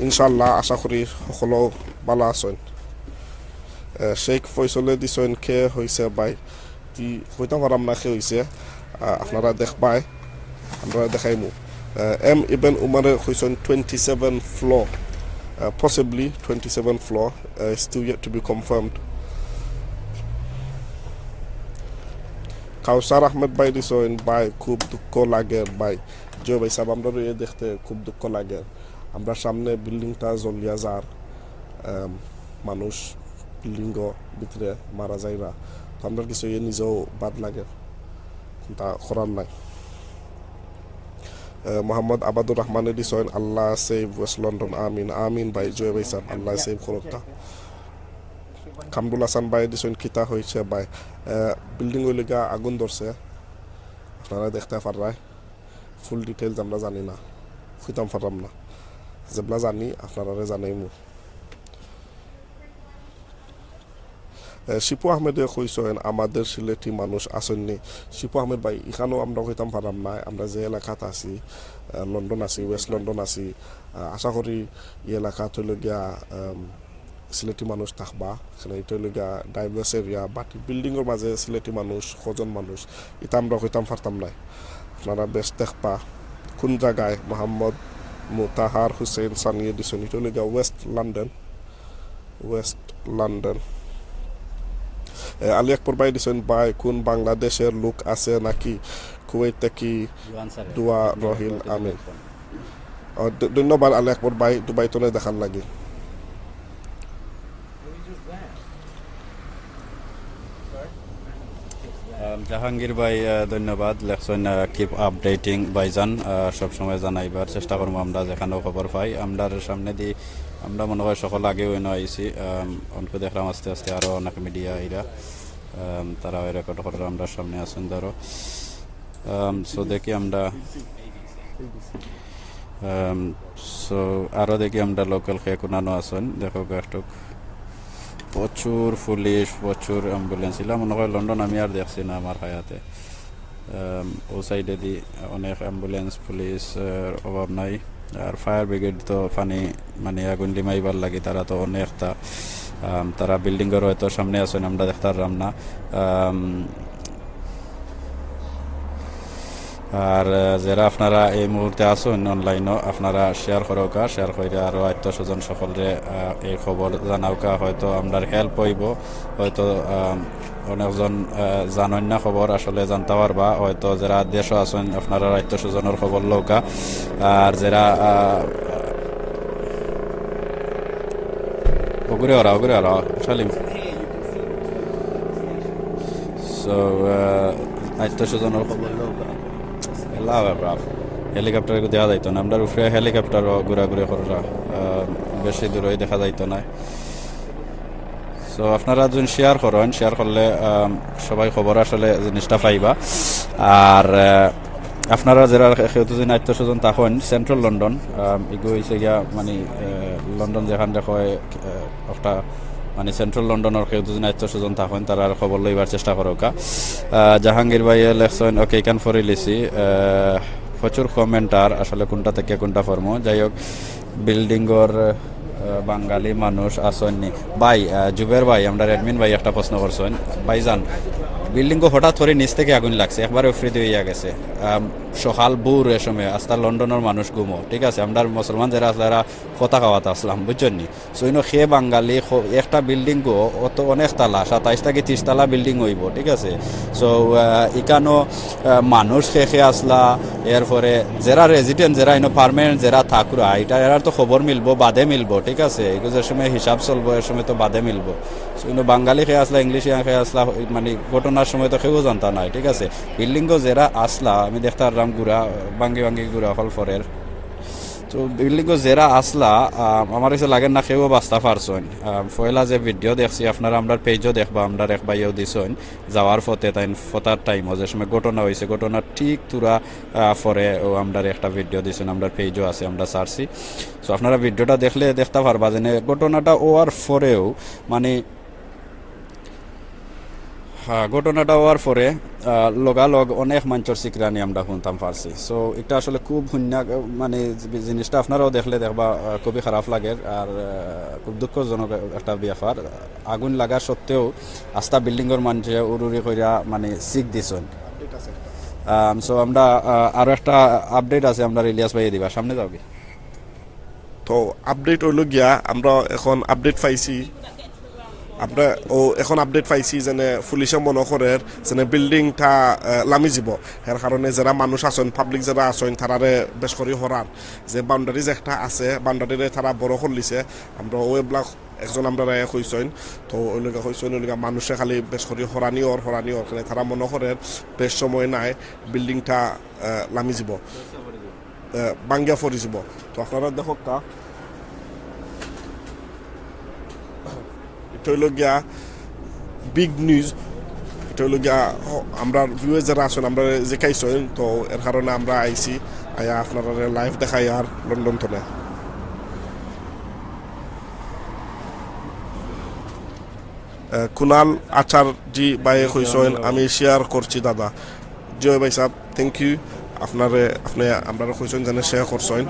ইনশাল্লাহ আশা করি সকলো ভালো আছেন। শেখ ফয়সলে দিছেন কে হয়েছে বাই কি হইতে পারাম না কে হয়েছে, আপনারা দেখবাই আমরা দেখাইমু। এম ইবেন উমারে হয়েছেন 27 floor, possibly 27 floor, still yet to be confirmed. কাউসার আহমেদ ভাই দিছেন ভাই খুব দুঃখ লাগে ভাই, যে ভাই সাহেব আমরা দেখতে খুব দুঃখ লাগে, আমরা সামনে বিল্ডিংটা জ্বলিয়া যার, মানুষ বিল্ডিং ভিতরে মারা যায়রা। তো আমরা কিছু নিজেও বাদ লাগে, তা করার নাই। মোহাম্মদ আবাদুর রহমানের দিছেন আল্লাহ সেভ ওয়েস্ট লন্ডন, আমিন আমিন ভাই জয় ভাই সাহেব আল্লাহ সেভ করতা। কামরুল হাসান ভাই দিছেন কিতা হয়েছে ভাই, বিল্ডিং ওই লেগা আগুন ধরছে, আপনারা দেখতে পারায় ফুল ডিটেলস আমরা জানি না, হইতাম পারলাম না, যেগুলা জানি আপনারা জানাইমু। শিপু আহমেদে কইছেন আমাদের সিলেটি মানুষ আসেননি। শিপু আহমেদ ভাই এখানেও আমরা কইতাম পারাম না, আমরা যে এলাকাত আছি লন্ডন আছি ওয়েস্ট লন্ডন আছি, আশা করি এই এলাকাত হইল গিয়া সিলেটি মানুষ থাকবা, সেখানে এটা হইল গিয়া ডাইভার্স এরিয়া, বাকি বিল্ডিংয়ের মাঝে সিলেটি মানুষ কজন মানুষ এটা আমরা কইতাম পারতাম না। আপনারা বেশ দেখবা কোন জায়গায় মোহাম্মদ মুতাহার হুসেন সানিয়ে দিছেন এটা হলো ওয়েস্ট লন্ডন আলী আকবর ভাই দিছেন ভাই কোন বাংলাদেশের লোক আছে নাকি কুয়েত থেকে দোয়া রহিল আমিন ধন্যবাদ আলী আকবর ভাই দুবাই তো দেখার লাগে জাহাঙ্গীর ভাই ধন্যবাদ লেখছেন কিপ আপডেটিং ভাইজান সবসময় জানাইবার চেষ্টা করবো আমরা যেখানেও খবর পাই আমরার সামনে দিয়ে আমরা মনে হয় সকল আগেও এনে আইছি অনেক দেখলাম আস্তে আস্তে আরও অনেক মিডিয়া এরা তারা ওই রেকর্ড করে আমরা সামনে আসেন ধরো সো দেখি আমরা সো আরও দেখি আমরা লোকাল খেয়ে কোনানো আসেন দেখো একটু প্রচুর পুলিশ প্রচুর অ্যাম্বুলেন্স ছিল মনে হয় লন্ডন আমি আর দেখছি না আমার হায়াতে ও সাইডে দি অনেক অ্যাম্বুলেন্স পুলিশ অভাব নাই আর ফায়ার ব্রিগেড তো ফানি মানে আগুন লিমাইবার লাগে তারা তো অনেকটা তারা বিল্ডিংয়ের হয়তো সামনে আসেন আমরা দেখতাম না আর যারা আপনারা এই মুহূর্তে আসুন অনলাইনও আপনারা শেয়ার করোকা শেয়ার করে আরও আত্মীয় স্বজন সকলরে এই খবর জানাওকা হয়তো আমরা হেল্প হইব হয়তো অনেকজন জানেন না খবর আসলে জানতে পারবা হয়তো যারা দেশও আছেন আপনারা আত্মীয় স্বজনের খবর লৌকা আর যারা ওগুরে ওরা সালিম সো আত্মীয় স্বজনের খবর লৌকা হেলিকপ্টার দেওয়া যাইতো না আমরা উপরে হেলিকপ্টারও ঘোরাঘুরি করা বেশি দূরে দেখা যাইতো না সো আপনারা যদি শেয়ার করেন শেয়ার করলে সবাই খবর আসলে জিনিসটা পাইবা আর আপনারা যারা যদি আত্মীয় স্বজন তখন সেন্ট্রাল লন্ডন এগুলো হয়েছে গিয়া মানে লন্ডন যেখান দেখো একটা মানে সেন্ট্রাল লন্ডনের কেউ দুজন আত্মীয় স্বজন থাকেন তারা খবর লইবার চেষ্টা করোকা জাহাঙ্গীর ভাই লেখছেন ওকে এখান ফরে লিছি প্রচুর কমেন্টার আসলে কোনটা থেকে কোনটা ফর্ম যাই হোক বিল্ডিংর বাঙালি মানুষ আসেননি ভাই জুবের ভাই আমরা অ্যাডমিন ভাই একটা প্রশ্ন করছেন ভাইজান বিল্ডিং হঠাৎ করে নিচ থেকে আগুন লাগছে একবারে উফরে দিয়ে গেছে সকাল ভোর এ সময় আস্তা লন্ডনের মানুষ ঘুমো ঠিক আছে আমরা মুসলমান যারা আসলে এরা কথা খাওয়াতে আসলাম বুঝছেন নি সইন সে বাঙালি একটা বিল্ডিং অত অনেক তালা 27 থেকে 30 তালা বিল্ডিং হইব ঠিক আছে সো এখানো মানুষ খেয়ে আসলা এরপরে যারা রেজিডেন্ট যারা ইনো পারমানেন্ট যারা থাকুরা এটা এরার তো খবর মিলবো বাদে মিলবো ঠিক আছে এগুলোর সময় হিসাব চলবো এর সময় তো বাদে মিলবো সইন বাঙালি খেয়ে আসলা ইংলিশ খেয়ে আসলা মানে ঘটনার সময় তো কেউ জানতা নাই ঠিক আছে বিল্ডিংও যারা আসলা আমি দেখতে পারলাম গুড়া ভাঙ্গি গুড়া হল ফরের তো বিল্ডিংও যারা আসলা আমার কাছে লাগে না কেউ বাস্তা পারছেন পয়লা যে ভিডিও দেখছি আপনারা আমরা পেজও দেখবা আমরা এক বাইও দিছেন যাওয়ার পথে তাই ফতার টাইমও যে সময় ঘটনা হয়েছে ঘটনা ঠিক তুরা পরে ও আমরা একটা ভিডিও দিছেন আমরা পেজও আছে আমরা সারছি সো আপনারা ভিডিওটা দেখলে দেখতে পারবা যে ঘটনাটা ওয়ার পরেও মানে ঘটনাটা হওয়ার পরে লগালগ অনেক মানুষের সিকরানি আমরা শুনতাম পারছি সো এটা আসলে খুব শুনিয়া মানে জিনিসটা আপনারাও দেখলে দেখবা খুবই খারাপ লাগে আর খুব দুঃখজনক একটা ব্যাপার আগুন লাগা সত্ত্বেও আস্তা বিল্ডিংয়ের মানুষে উড়ুরি করিয়া মানে সিক দিছেন সো আমরা আরও একটা আপডেট আছে আমরা ইলিয়াস ভাই দিবা সামনে যাও কি তো আপডেট হইল গিয়া আমরা এখন আপডেট পাইছি আমরা এখন আপডেট পাইছি যেনে পুলিশে মনে করে যেনে বিল্ডিংটা লামি যাব এর কারণে যারা মানুষ আছেন পাবলিক যারা আছেন তারারে বেশ করে হরার যে বাউন্ডারিজ একটা আছে বাউন্ডারিরে তারা বড় করলিছে আমরা ওইবিলাক একজন আমরা কইছেন তো ওইলগা কইছেন ওইলগা মানুষে খালি বেশ করে হরানি ওর কারণে তারা মনে করে বেশ সময় নাই বিল্ডিংটা লামি যাব বাঙ্গিয়া ফরি যাব তো আপনারা দেখো কা এটা হইল গিয়া বিগ নিউজ এটা হইল গিয়া আমরা ভিউয়ার যারা আছেন আমরা যে খাইছেন তো এর কারণে আমরা আইছি আয়া আপনারা লাইভ দেখাই আর লন্ডন থেকে কুনাল আচারজি ভাই কইছেন আমি শেয়ার করছি দাদা জয় ভাই সাহেব থ্যাংক ইউ আপনি আমরা কইছেন জানে শেয়ার করছেন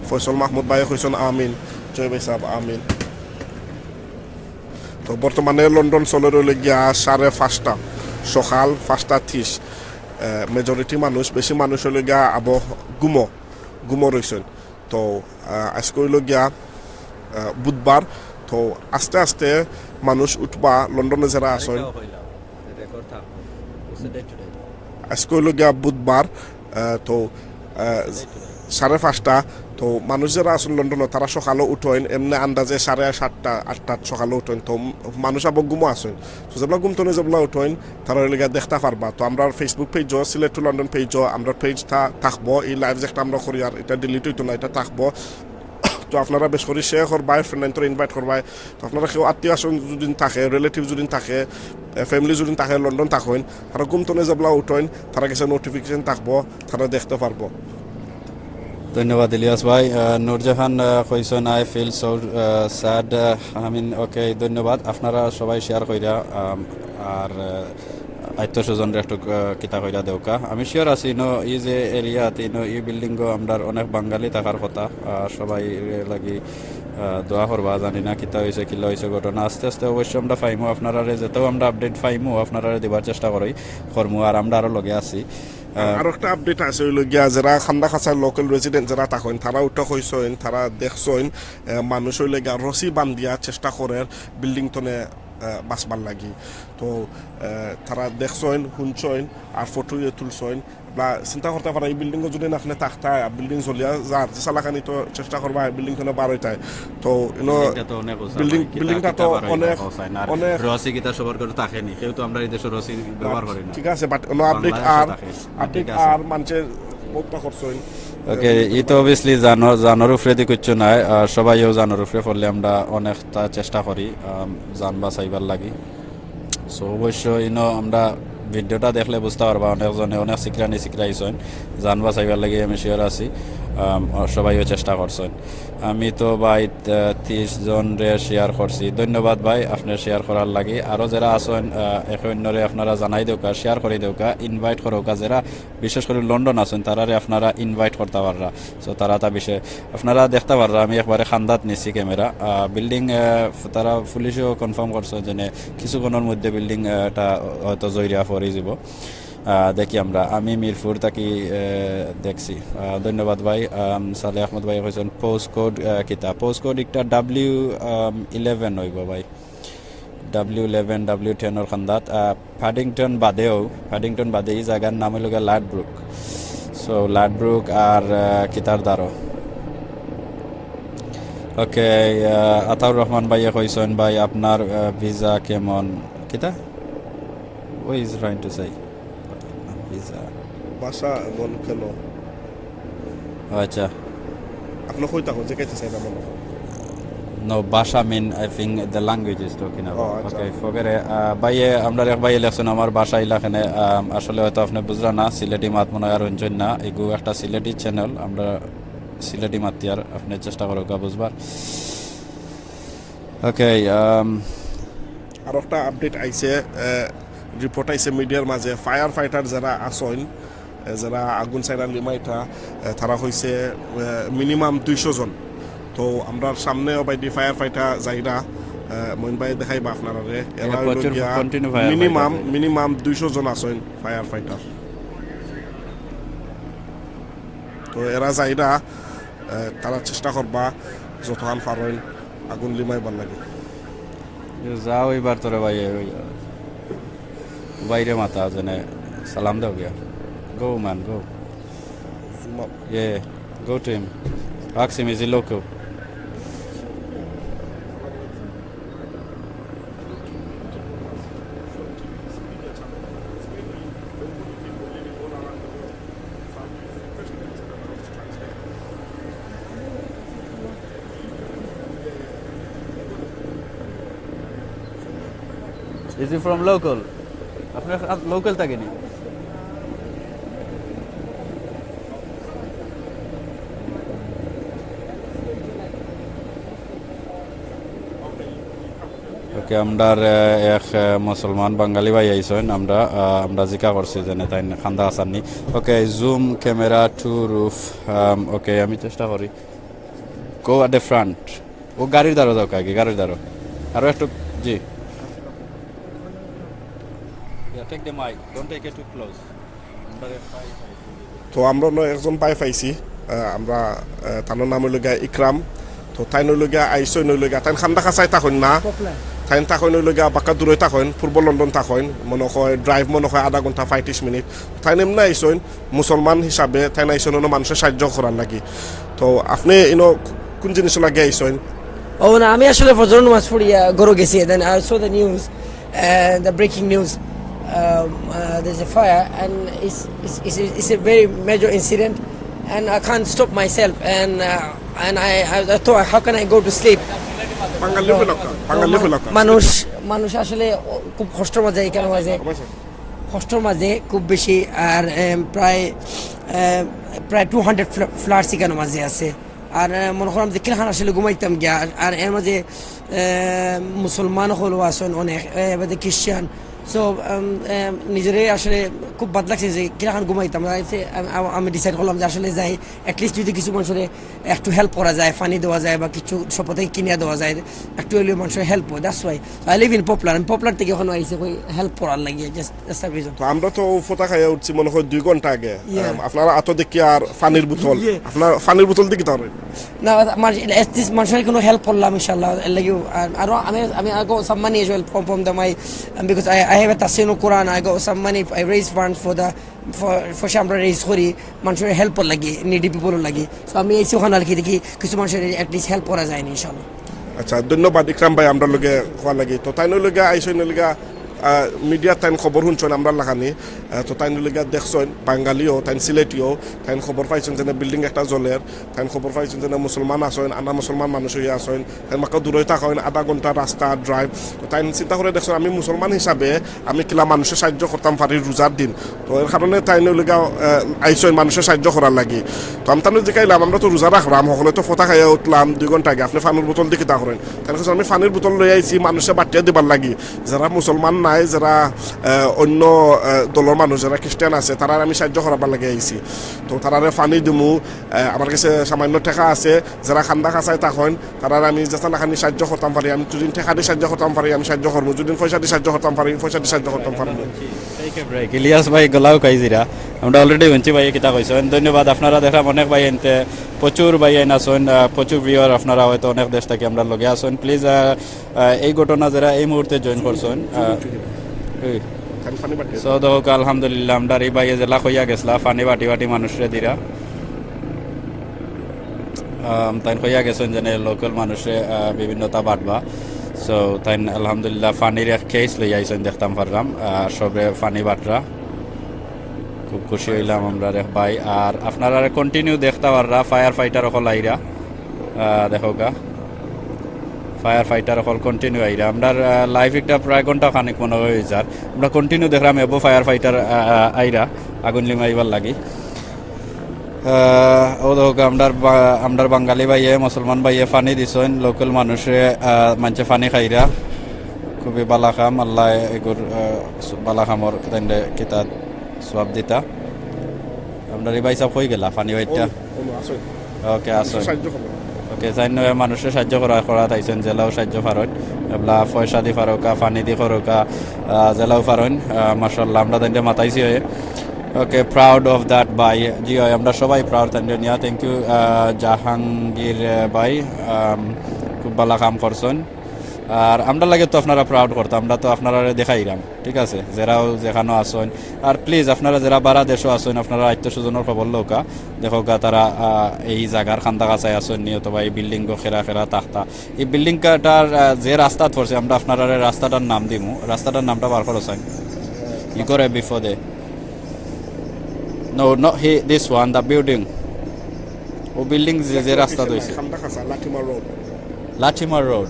ফয়সল মাহমুদ ভাই কইছেন আমিন জয় ভাই সাহেব আমিন তো বর্তমানে লন্ডন চলে রইলে গিয়া 5:30 সকাল 5:30 মেজরিটি মানুষ বেশি মানুষ হলে গিয়া গুমো রয়েছেন তো আজকে হইল গিয়া বুধবার তো আস্তে আস্তে মানুষ উঠবা লন্ডনে যারা আসেন আজকে হইল গিয়া বুধবার তো 5:30 তো মানুষ যারা আসেন লন্ডনে তারা সকালে উঠেন এমনি আন্দাজে 7:30 8টা সকালে উঠেন তো মানুষ আবার ঘুমো আসেন তো যেগুলা ঘুমতনে যেগুলা উঠেন তারা হইলে গিয়া দেখতে পারবা তো আমরা ফেসবুক পেজও সিলেট টু লন্ডন পেজও আমরা পেজটা থাকবো এই লাইভ যেটা আমরা করি আর এটা ডিলিট হইতো না এটা থাকবো তো আপনারা বেশ করে শেয়ার করবাই ফ্রেন্ড ইনভাইট করবাই তো আপনারা কেউ আত্মীয় আসন যদি থাকে রিলেটিভ যদি থাকে ফ্যামিলি যদি থাকে লন্ডন থাকেন তারা ঘুমতনে যেগুলা উঠেন তারা কিছু নোটিফিকেশন থাকবো তারা দেখতে পারবো ধন্যবাদ ইলিয়াস ভাই নূরজাহান কইসন I feel so sad okay ধন্যবাদ আপনারা সবাই শেয়ার কইরা আর আত্মীয় স্বজনরা একটু কিতা কইরা দেওকা আমি শিওর আছি এই যে এরিয়াতে এই বিল্ডিং আমরা অনেক বাঙালি থাকার কথা সবাই লাগি দোয়া করবা জানি না কিতা হয়েছে কিলা হয়েছে ঘটনা আস্তে আস্তে অবশ্যই আমরা পাইমু আপনারা যেতেও আমরা আপডেট পাইমু আপনারা দেবার চেষ্টা করমু আর আমরা আরো লগে আছি আর একটা আপডেট আছে হইল গিয়া যারা খান্দা খাঁচার লোকাল রেজিডেন্ট যারা থাকেন তারা উঠা হইছেন তারা দেখছেন মানুষ হইলে গিয়া রসি বান্ধিয়া চেষ্টা করে বিল্ডিং তনে বাঁচবার লাগি তো তারা দেখছেন শুনছেন আর ফটো তুলছেন বা চিন্তা করতে পারে এই বিল্ডিংও যদি আপনি থাকতায় বিল্ডিং চলিয়া যার যে চালাকানি তো চেষ্টা করবা বিল্ডিং তো বার হইতায় তো বিল্ডিংটা তো অনেক অনেক রসি কিতা সবার করে থাকেনি কেউ তো আমরা এই দেশে রসি ব্যবহার করি না ঠিক আছে বাট আপডেট আর মানুষের বহুতটা করছেন ওকে ই তো অবভিয়াসলি জানোর উপরে দি কিছু নাই সবাইও জানোর উপরে পড়লে আমরা অনেকটা চেষ্টা করি জান বাঁচাইবার লাগি সো অবশ্যই আমরা ভিডিওটা দেখলে বুঝতে পারবা অনেকজনে অনেক শিখরাইছেন জান বাঁচাইবার লাগে আমি শিওর আছি সবাইও চেষ্টা করছেন আমি তো ভাই 30 জনরে শেয়ার করছি ধন্যবাদ ভাই আপনার শেয়ার করার লাগে আরও যারা আছেন এক অন্যরে আপনারা জানাই দেওকা শেয়ার করে দেওকা ইনভাইট করোকা যারা বিশেষ করে লন্ডন আছেন তারারে আপনারা ইনভাইট করতে পাররা সো তারা তা বিষয়ে আপনারা দেখতে পাররা আমি একবারে খান্দাত নিছি ক্যামেরা বিল্ডিং তারা পুলিশও কনফার্ম করছে যে কিছুক্ষণের মধ্যে বিল্ডিং এটা হয়তো জয়রিয়া পড়ে যাব দেখি আমি মিরপুর থাকি দেখছি ধন্যবাদ ভাই সালে আহমদ ভাই কইছেন পোস্ট কোড কিতা পোস্ট কোড একটা W11 হইব ভাই W11 W10 এর খান্দাত পাডিংটন বাদে এই জায়গার নাম হইল লাডব্রুক সো লাডব্রুক আর কিতার দ্বারো ওকে আতাউর রহমান ভাই কইছেন ভাই আপনার ভিসা কেমন কিতা ওই ইজ ট্রাইং টু সে ভাষা মন কেন আচ্ছা আপনি কই থাকো যে কেটে চাইবা মনে No, Basha mean I think the language is talking about. Okay, forget it. Bhaiye আমরা এক ভাই লেখছেন আমার বাসা এলাকানে আসলে হয়তো আপনি বুঝরা না সিলেটি মাত মনে আর অঞ্চল না এগু একটা সিলেটি চ্যানেল আমরা সিলেটি মাতি আর আপনি চেষ্টা করো বুঝবার ওকে আর একটা আপডেট আইছে রিপোর্ট আইছে মিডিয়ার মাঝে ফায়ার ফাইটার যারা আসেন যারা আগুন সাইরা লিমাইটা তারা হইছে মিনিমাম 200 জন তো আমরা সামনে বাইদি ফায়ার ফাইটার যাইরা মইন ভাই দেখাইবা আপনারা এরা মিনিমাম 200 জন আছেন ফায়ার ফাইটার তো এরা যাইরা তারা চেষ্টা করবা যতক্ষণ পারেন আগুন লিমাইবার লাগে যাও এবার তোরে ভাই বাইরে মাতা জনে সালাম দাও গিয়া go man go yeah go to him ask him is he local is he from local আপনার লোকাল থাকেনি ওকে আমরা এক মুসলমান বাঙালি ভাই আইছেন আমরা জিকা করছি যেন তাই খান্দা আসাননি okay zoom camera to roof okay আমি চেষ্টা করি গো অ্যাট দ্য ফ্রন্ট ও গাড়ির দ্বারা যাও কাকি গাড়ির দ্বারা আরো একটু জি take the mic don't take it too close তো আমরা একজন পাই পাইছি আমরা তানোর নাম হইল গিয়া ইকরাম তো তাই নইল গিয়া আইসই নইল গিয়া তাই খান্দা খাসাই থাকুন না তাই থাকুন নইল গিয়া বাক্কা দূরে থাকুন পূর্ব লন্ডন থাকুন মনে হয় ড্রাইভ মনে হয় আধা ঘন্টা 35 মিনিট তাই এমনি আইসইন মুসলমান হিসাবে তাই আইসইন মানুষের সাহায্য করার লাগি তো আপনি ইনো কোন জিনিস লাগে আইসইন Oh no, আমি আসলে ফজর নামাজ পড়িয়া গরো গেছি then I saw the news the breaking news there's a fire and it's a very major incident and I can't stop myself and I thought how can I go to sleep মানুষ আসলে খুব কষ্টের মাঝে এখানে মাঝে কষ্টের মাঝে খুব বেশি আর প্রায় 200 ফ্ল্যাটস এখানে মাঝে আছে আর মনে করলাম যে কিলখান আসলে ঘুমাইতাম গিয়া আর এর মাঝে মুসলমান হলো আসেন অনেক এবারে খ্রিস্টান সো নিজেরাই আসলে খুব বাদ লাগছে যে কিরকম ঘুমাইতাম আমি ডিসাইড করলাম যে আসলে যাই অ্যাটলিস্ট যদি কিছু মানুষের একটু হেল্প করা যায় পানি দেওয়া যায় বা কিছু সব থেকে কিনে দেওয়া যায় একটু হলেও মানুষের হেল্প হয় that's why I live in popular আমি পপুলার থেকে ওখানে আইসি ওই হেল্প করার লাগিয়ে জাস্ট রিজন তো আমরা তো ফোটা খাইয়া উঠছি মনে হয় 2 ঘন্টা আগে আপনারা আতো দেখি আর পানির বোতল আপনার পানির বোতল দেখি তাহলে না মানুষের কোনো হেল্প করলাম ইনশাআল্লাহ লাগি আর আমি আগো some money as well from the my because I have a Tasino Quran. I got some money. I raise funds for Shambra raise Hori. Manchuri help lagi, needy people lagi. So I mean, Sohan al Kidiki, Kusumanchuri at least help or as I inshallah. আচ্ছা ধন্যবাদ ইকরাম ভাই আমরা লগে খোয়া লাগি তো তাই নলগা আইসই নলগা মিডিয়া তাইন খবর শুনছেন আমরা লাগানি তো তাই নলগা দেখছেন বাঙালিও তাইন সিলেটিও তাইন খবর পাইছেন যে বিল্ডিং একটা জ্বলের তাইন খবর পাইছেন যে মুসলমান আছেন আনা মুসলমান মানুষ হয়ে আছেন তাই মাকে দূরে থাকেন আধা ঘন্টা রাস্তা ড্রাইভ তো তাই চিন্তা করে দেখছেন আমি মুসলমান হিসাবে আমি কিলা মানুষের সাহায্য করতাম পারি রোজার দিন তো এর কারণে তাই নলগা আইসেন মানুষের সাহায্য করার লাগি তো আমি তাহলে জিকাইলাম আমরা তো রোজা রাখলাম সকলে তো ফোটা খাইয়া উঠলাম 2 ঘন্টা আগে আপনি পানির বোতল দেখি তা করেন তাই আমি পানির বোতল লই আইছি মানুষে বাটিয়া দিবার লাগি যারা মুসলমান নাই যারা অন্য দলের মানুষ যারা খ্রিস্টান আছে তারা আমি সাহায্য করাবার লাগে আইছি তো তারারে পানি দিমু আমার কাছে সামান্য টাকা আছে যারা খান্দা খাসায় তখন তারা আমি যেটা খানি সাহায্য করতাম পারি আমি যদি টাকা দিয়ে সাহায্য করতাম পারি আমি সাহায্য করবো যদি পয়সা দিয়ে সাহায্য করতাম পারি পয়সা দিয়ে সাহায্য করতাম পারি ইলিয়াস ভাই গলাও কাইজিরা আমরা অলরেডি শুনছি ভাই কিতা কইছেন ধন্যবাদ আপনারা দেখলাম অনেক ভাই এনতে প্রচুর ভাই আইন আসেন প্রচুর ভিউয়ার আপনারা হয়তো অনেক দেশ থেকে আমরা লগে আসেন প্লিজ এই ঘটনা যারা এই মুহূর্তে জয়েন করছেন সো দোক আলহামদুলিল্লাহ আমরা এই ভাই জেলা কইয়া গেছলা পানি বাটি বাটি মানুষরে দিরা তাই কইয়া গেছেন যে লোকাল মানুষে বিভিন্নতা বাটবা সো তাই আলহামদুলিল্লাহ পানির এক কেস লই আইছেন দেখতাম পারলাম সবে পানি বাটরা খুব খুশি হইলাম আমরা রে ভাই আর আপনারা কন্টিনিউ দেখতে পাররা ফায়ার ফাইটার হল আইরা দেখো গা ফায়ার ফাইটার হল কন্টিনিউ আইরা আমরা লাইভ একটা প্রায় ঘন্টা খানিক মনে হয়ে যার আমরা কন্টিনিউ দেখলাম এবো ফায়ার ফাইটার আইরা আগুন লিমাইবার লাগি ও দেখো আমরার বাঙালি ভাইয়ে মুসলমান ভাইয়ে পানি দিছেন লোকাল মানুষে মানুষে পানি খাইরা খুবই বালা খাম আল্লাহ এগুর বালা খামর কিতা সব দিতা আমরা ভাই সব হয়ে গেলা পানি ভাইটা ওকে আসুন ওকে জান মানুষের সাহায্য করা তাইছেন জেলাও সাহায্য ফারন এবলা পয়সা দি ফারোকা পানি দি ফারোকা জেলাও ফারন মাশাআল্লাহ আমরা তাইতে মাতাইছি হয়ে ওকে প্রাউড অফ দ্যাট ভাই জি আমরা সবাই প্রাউড তাইয়া থ্যাংক ইউ জাহাঙ্গীর ভাই খুব ভালো কাম করছেন আর আমরা লাগে তো আপনারা প্রাউড করতাম আমরা তো আপনারা দেখাইলাম ঠিক আছে যারাও যেখানে আসেন আর প্লিজ আপনারা যারা বারা দেশও আসেন আপনারা আত্মীয়স্বজনের খবর লৌকা দেখো তারা এই জায়গার খান্দা কাছায় আসেন নি অথবা এই বিল্ডিং খেরা খেরা তাখতা এই বিল্ডিংটার যে রাস্তা পড়ছে আমরা আপনারা রাস্তাটার নাম দিমু রাস্তাটার নামটা বার করছেন ই করে before they No, not here, this one, the building. ও বিল্ডিং যে রাস্তা দইছে লাঠিমার রোড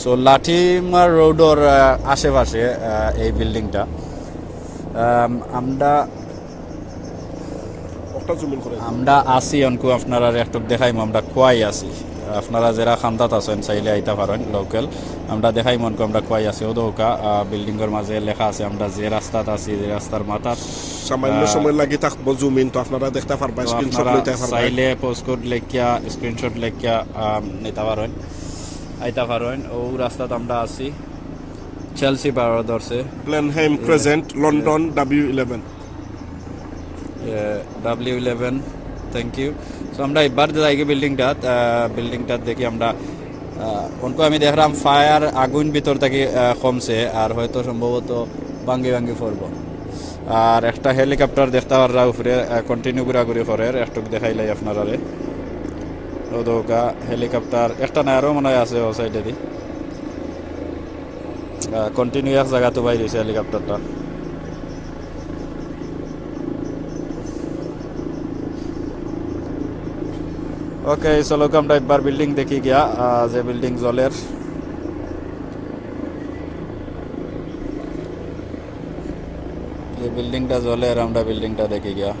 সো লাঠিমার রোডর আশেপাশে এই বিল্ডিংটা আমরা আসি অনকু আপনারা একটু দেখাইম আমরা কোয়াই আছি আপনারা যারা খান্দাত আছেন চাইলে আইতা পারেন লোকাল আমরা দেখাই মনকু আমরা কোয়াই আছি ওদৌকা বিল্ডিংয়ের মাঝে লেখা আছে আমরা যে রাস্তাত আছি যে রাস্তার মাথার সামান্য সময় লাগি থাকবো জুম ইন তো আপনারা দেখতে পারবেন স্ক্রিনশট লইতে পারবেন চাইলে পোস্টকোড লেখিয়া স্ক্রিনশট লেখিয়া নিতে পারেন আইতা পারেন ও রাস্তাত আমরা আছি চেলসি পার ধরছে Blenheim Crescent London W11 W11 thank you. So আমরা এবার যাই বিল্ডিংটা দেখি আমরা উনকো আমি দেখলাম ফায়ার আগুন ভিতর থেকে কমছে আর হয়তো সম্ভবত ভাঙ্গি পড়ব। আর একটা হেলিকপ্টার দেখতে পাররা উপরে কন্টিনিউ ঘোরাঘুরি করে একটু দেখাইলাই আপনারা ওদৌকা হেলিকপ্টার একটা না আরও মনে হয় আছে ও সাইডে দি কন্টিনিউ এক জায়গা তো বাইর হয়েছে হেলিকপ্টারটা। ওকে চলো আমরা একবার বিল্ডিং দেখি গিয়া যে বিল্ডিং জলের যে বিল্ডিংটা জলের আমরা বিল্ডিংটা দেখি গিয়া।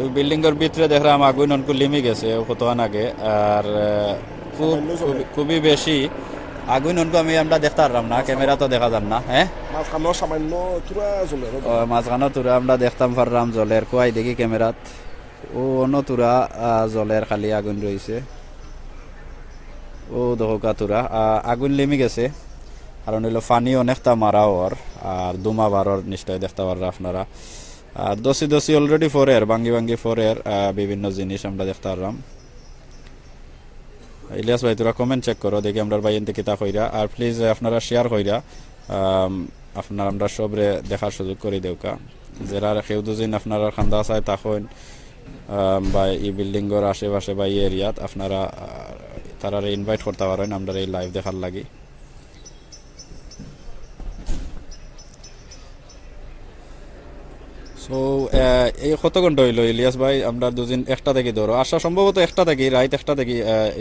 ওই বিল্ডিংয়ের ভিতরে দেখলাম আগুন অনেক লিমি গেছে কতক্ষণ আগে আর খুবই বেশি আগুন অনেক আমরা দেখতে পারলাম না, ক্যামেরা তো দেখা যান না। হ্যাঁ মাঝখানো তুরা আমরা দেখতাম পারলাম জলের কোয়াই দেখি ক্যামেরাত ও অন্য তুরা জলের খালি আগুন রয়েছে ও দহকা তুরা আগুন লিমি গেছে কারণ হইলো পানি অনেকটা মারা ওর আর দুমা বারর নিশ্চয় দেখতে পাররা আপনারা। আর দোষী অলরেডি ফোরের ভাঙ্গি ফোরের বিভিন্ন জিনিস আমরা দেখতে পারলাম। ইলিয়াস ভাই তোরা কমেন্ট চেক করো দেখি আমরা ভাই এনতে কিতা কইরা আর প্লিজ আপনারা শেয়ার কইরা আপনারা আমরা সবরে দেখার সুযোগ করে দেউকা যারা কেউ দুদিন আপনারা খান্দা চায় তখন বা এই বিল্ডিংয়ের আশেপাশে বা এই এরিয়াত আপনারা তারা ইনভাইট করতে পারেন আমরা এই লাইভ দেখার লাগি। সো এই কত ঘন্টা হইল ইলিয়াস ভাই আমরা দুদিন একটা থেকে ধরো আসা সম্ভবত একটা থেকে রাইত একটা থেকে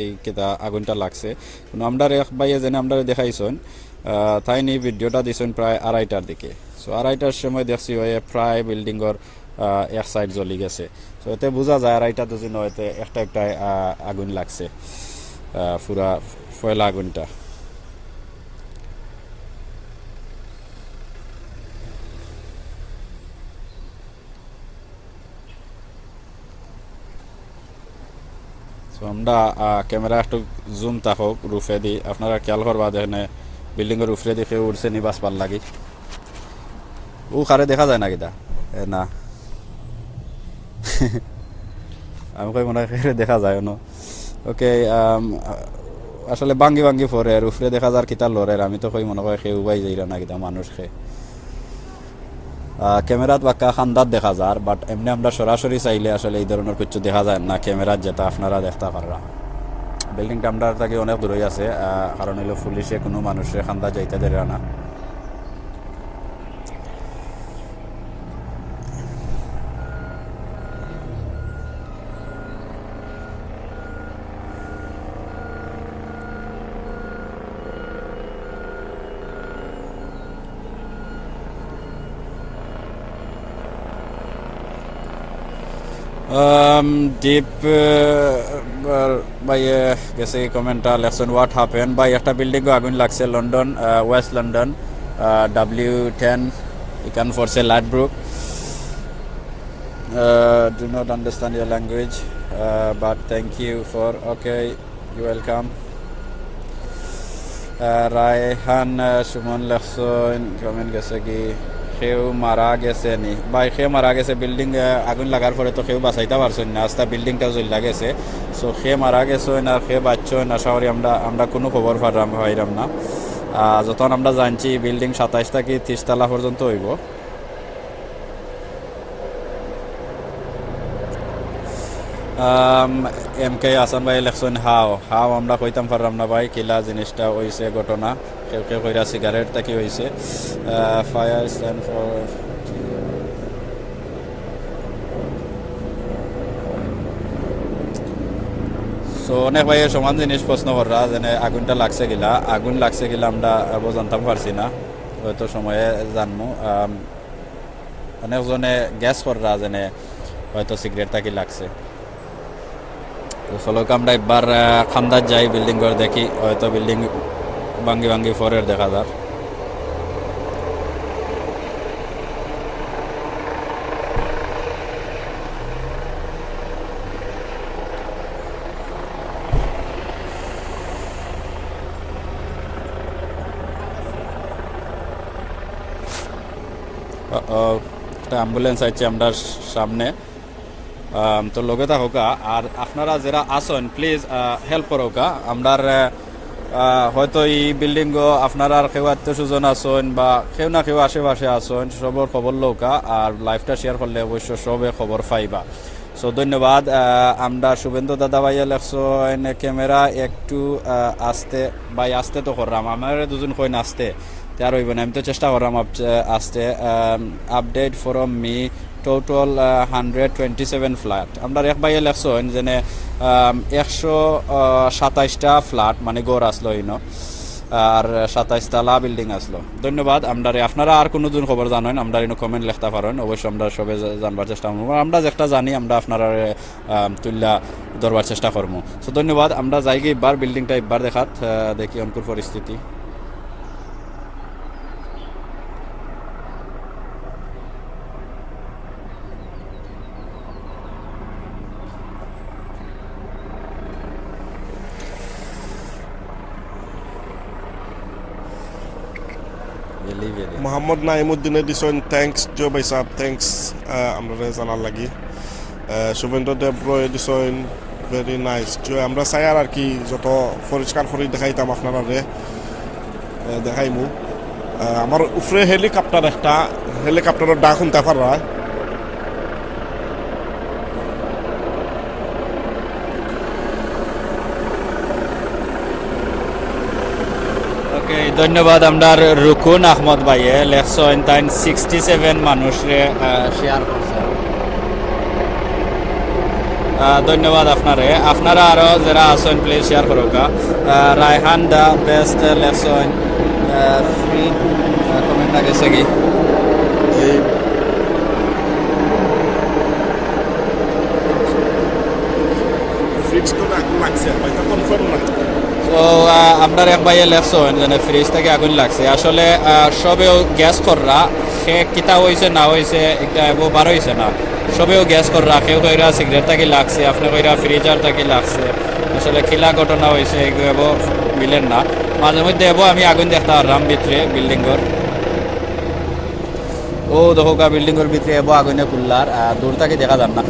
এই কেতা আগুনটা লাগছে কিন্তু আমরা এক ভাইয়ে যেন আমরা দেখাইছেন তাই নিয়ে ভিডিওটা দিয়েছেন প্রায় 2:30টার দিকে। সো 2:30টার সময় দেখছি হয়ে প্রায় বিল্ডিংয়ের এক সাইড জ্বলি গেছে। সো এতে বোঝা যায় 2:30টা দুদিন হয়তো একটা আগুন লাগছে পুরা ফয়লা আগুনটা। আমরা ক্যামেরা একটু জুম থাকুক রুফে দি আপনারা খেয়াল করবা দেখেন বিল্ডিংয়ের উপরে দেখে উঠছে নি বাস পার লাগি ও কারে দেখা যায় না কিটা না আমি কই মনে হয় দেখা যায় না। ওকে আসলে ভাঙ্গি ফোরে আর উপরে দেখা যার কিতা লড়ের আমি তো কই মনে হয় খেয়ে উবাই যাই না কিতা মানুষ খেয়ে ক্যামেরাত বাক্কা খান্দাত দেখা যায় বাট এমনি আমরা সরাসরি চাইলে আসলে এই ধরনের কিছু দেখা যায় না ক্যামেরাত যেটা আপনারা দেখতে পাররা। বিল্ডিংটা আমরা থেকে অনেক দূরেই আছে কারণ হইলো পুলিশে কোনো মানুষের খান্দা যাইতে দেয় না। ডিপ ভাই গেছে কমেন্টটা লেখছেন হোয়াট হ্যাপেন ভাই একটা বিল্ডিং আগুন লাগছে London West London W10 ইকান ফোরসে লাইটব্রুক do not understand your language but thank you for okay you welcome Raihan Sumon লেখছেন কমেন্ট গেছে কি কেউ মারা গেছে নি ভাই কেউ মারা গেছে বিল্ডিং আগুন লাগার পরে তো কেউ বাঁচাইতে পারছেন না আস্তা বিল্ডিংটা জ্বলা গেছে। সো সে মারা গেছে না সে বাচ্চা না শহরে আমরা কোনো খবর পাইলাম না। যখন আমরা জানছি বিল্ডিং 27 থেকে 30 তলা পর্যন্ত হইব। MK আসান ভাই ইলেকশন হাও আমরা কইতাম পারলাম না ভাই কিলা জিনিসটা হইছে ঘটনা কেউ কইরা সিগারেট তাকি হইছে ফায়ার স্ট্যান্ড ফর সো অনেক ভাই সমান জিনিস প্রশ্ন করা যেন আগুন লাগছে গিলা আমরা জানতাম পারছি না হয়তো সময়ে জানবো। অনেকজনে গ্যাস করা যেন হয়তো সিগারেট তাকি লাগছে। তো চলো আমরা একবার খান্দার যাই বিল্ডিং ঘর দেখি হয়তো বিল্ডিং ভাঙ্গি ফোরের দেখা যার। একটা অ্যাম্বুলেন্স আছে আমরা সামনে তো লগে থাকা আর আপনারা যারা আসেন প্লিজ হেল্প করোকা আমরার হয়তো এই বিল্ডিং আপনারা কেউ আত্মীয় স্বজন আসেন বা কেউ না কেউ আশেপাশে আসেন সবর খবর লৌকা আর লাইভটা শেয়ার করলে অবশ্য সবে খবর পাইবা সো ধন্যবাদ আমরা শুভেন্দু দাদা ভাইয়া লেখছেন ক্যামেরা একটু আসতে ভাই আসতে তো করলাম আমার দুজন কইন আসতে তার হইব না আমি তো চেষ্টা করলাম আসতে update form me total 127 flat আমরা এক ভাইয়া লেখছেন যেনে 127টা ফ্ল্যাট মানে গড় আসলো ইনো আর 27 তলা বিল্ডিং আসলো ধন্যবাদ আপনারা আর কোনো দিন খবর জানেন আমরা ইনো কমেন্ট লিখতে পারেন অবশ্যই আমরা সবে জানবার চেষ্টা করবো আমরা যেটা জানি আমরা আপনারা তুল্লা ধরবার চেষ্টা করবো সো ধন্যবাদ আমরা যাই গিয়ে এবার বিল্ডিংটা এবার দেখাত দেখি অঙ্কুর পরিস্থিতি মোহাম্মদ নাইমুদ্দিনে দিছেন থ্যাঙ্কস জো ভাই সাহেব থ্যাঙ্কস আমরা জানার লাগি শুভেন্দ্র দেব রয় দিছেন ভেরি নাইস জো আমরা চাই আর কি যত পরিষ্কার করে দেখাইতাম আপনারা দেখাইমু আমার উপরে হেলিকপ্টার একটা হেলিকপ্টারের ডাক শুনতে পারা ধন্যবাদ আমরা রুকুন আহমদ ভাইয়ে লেখছেন তাই 67 মানুষরে শেয়ার করছে ধন্যবাদ আপনারা আরো যারা আছেন প্লিজ শেয়ার করুকা রায়হান দা বেস্ট লেখছেন ফ্রি কমেন্ট গেছে কি ফ্রিজ তো লাগছে এটা কনফার্ম না তো আমরা এক ভাইয়ে লেখছেন যেন ফ্রিজ থেকে আগুন লাগছে আসলে সবেও গ্যাস কররা সে কিতা হয়েছে না হয়েছে একটা এবো বার হয়েছে না সবেও গ্যাস কররা কেউ কইরা সিগারেট থাকি লাগছে আপনি কইরা ফ্রিজার থাকি লাগছে আসলে খিলা ঘটনা হয়েছে এগুলো এবো মিলেন না মাঝে মধ্যে এবো আমি আগুন দেখতে পারলাম ভিতরে বিল্ডিংয়ের ও দেখোকা বিল্ডিংয়ের ভিতরে এবো আগুনে কুল্লার দূর থেকে দেখা যান না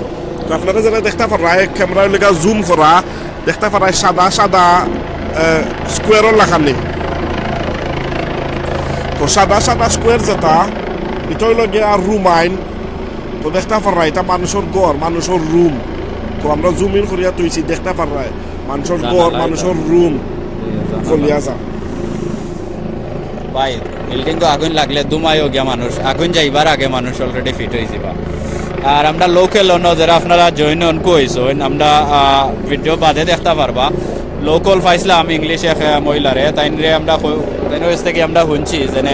আপনারা যারা দেখতে পারায় ক্যামেরা লেগা জুম করা দেখতে পারায় সাদা সাদা স্কোয়ারও লাগানি তো সাদা সাদা স্কোয়ার যেটা এটা হইল গিয়া রুম আইন তো দেখতে পারায় এটা মানুষের গড় মানুষের রুম তো আমরা জুম ইন করিয়া তুইছি দেখতে পারায় মানুষের গড় মানুষের রুম চলিয়া যা ভাই বিল্ডিং আগুন লাগলে দুমায়ও গিয়া মানুষ আগুন যাইবার আগে মানুষ অলরেডি ফিট হয়ে যাবা আর আমরা লোকাল অন্য যারা আপনারা জয়েন অনকো হয়েছেন আমরা ভিডিও বাদে দেখতে পারবা লোকাল পাইছিলাম ইংলিশ এক মহিলারে তাইনরে আমরা তাইনের থেকে আমরা শুনছি যেনে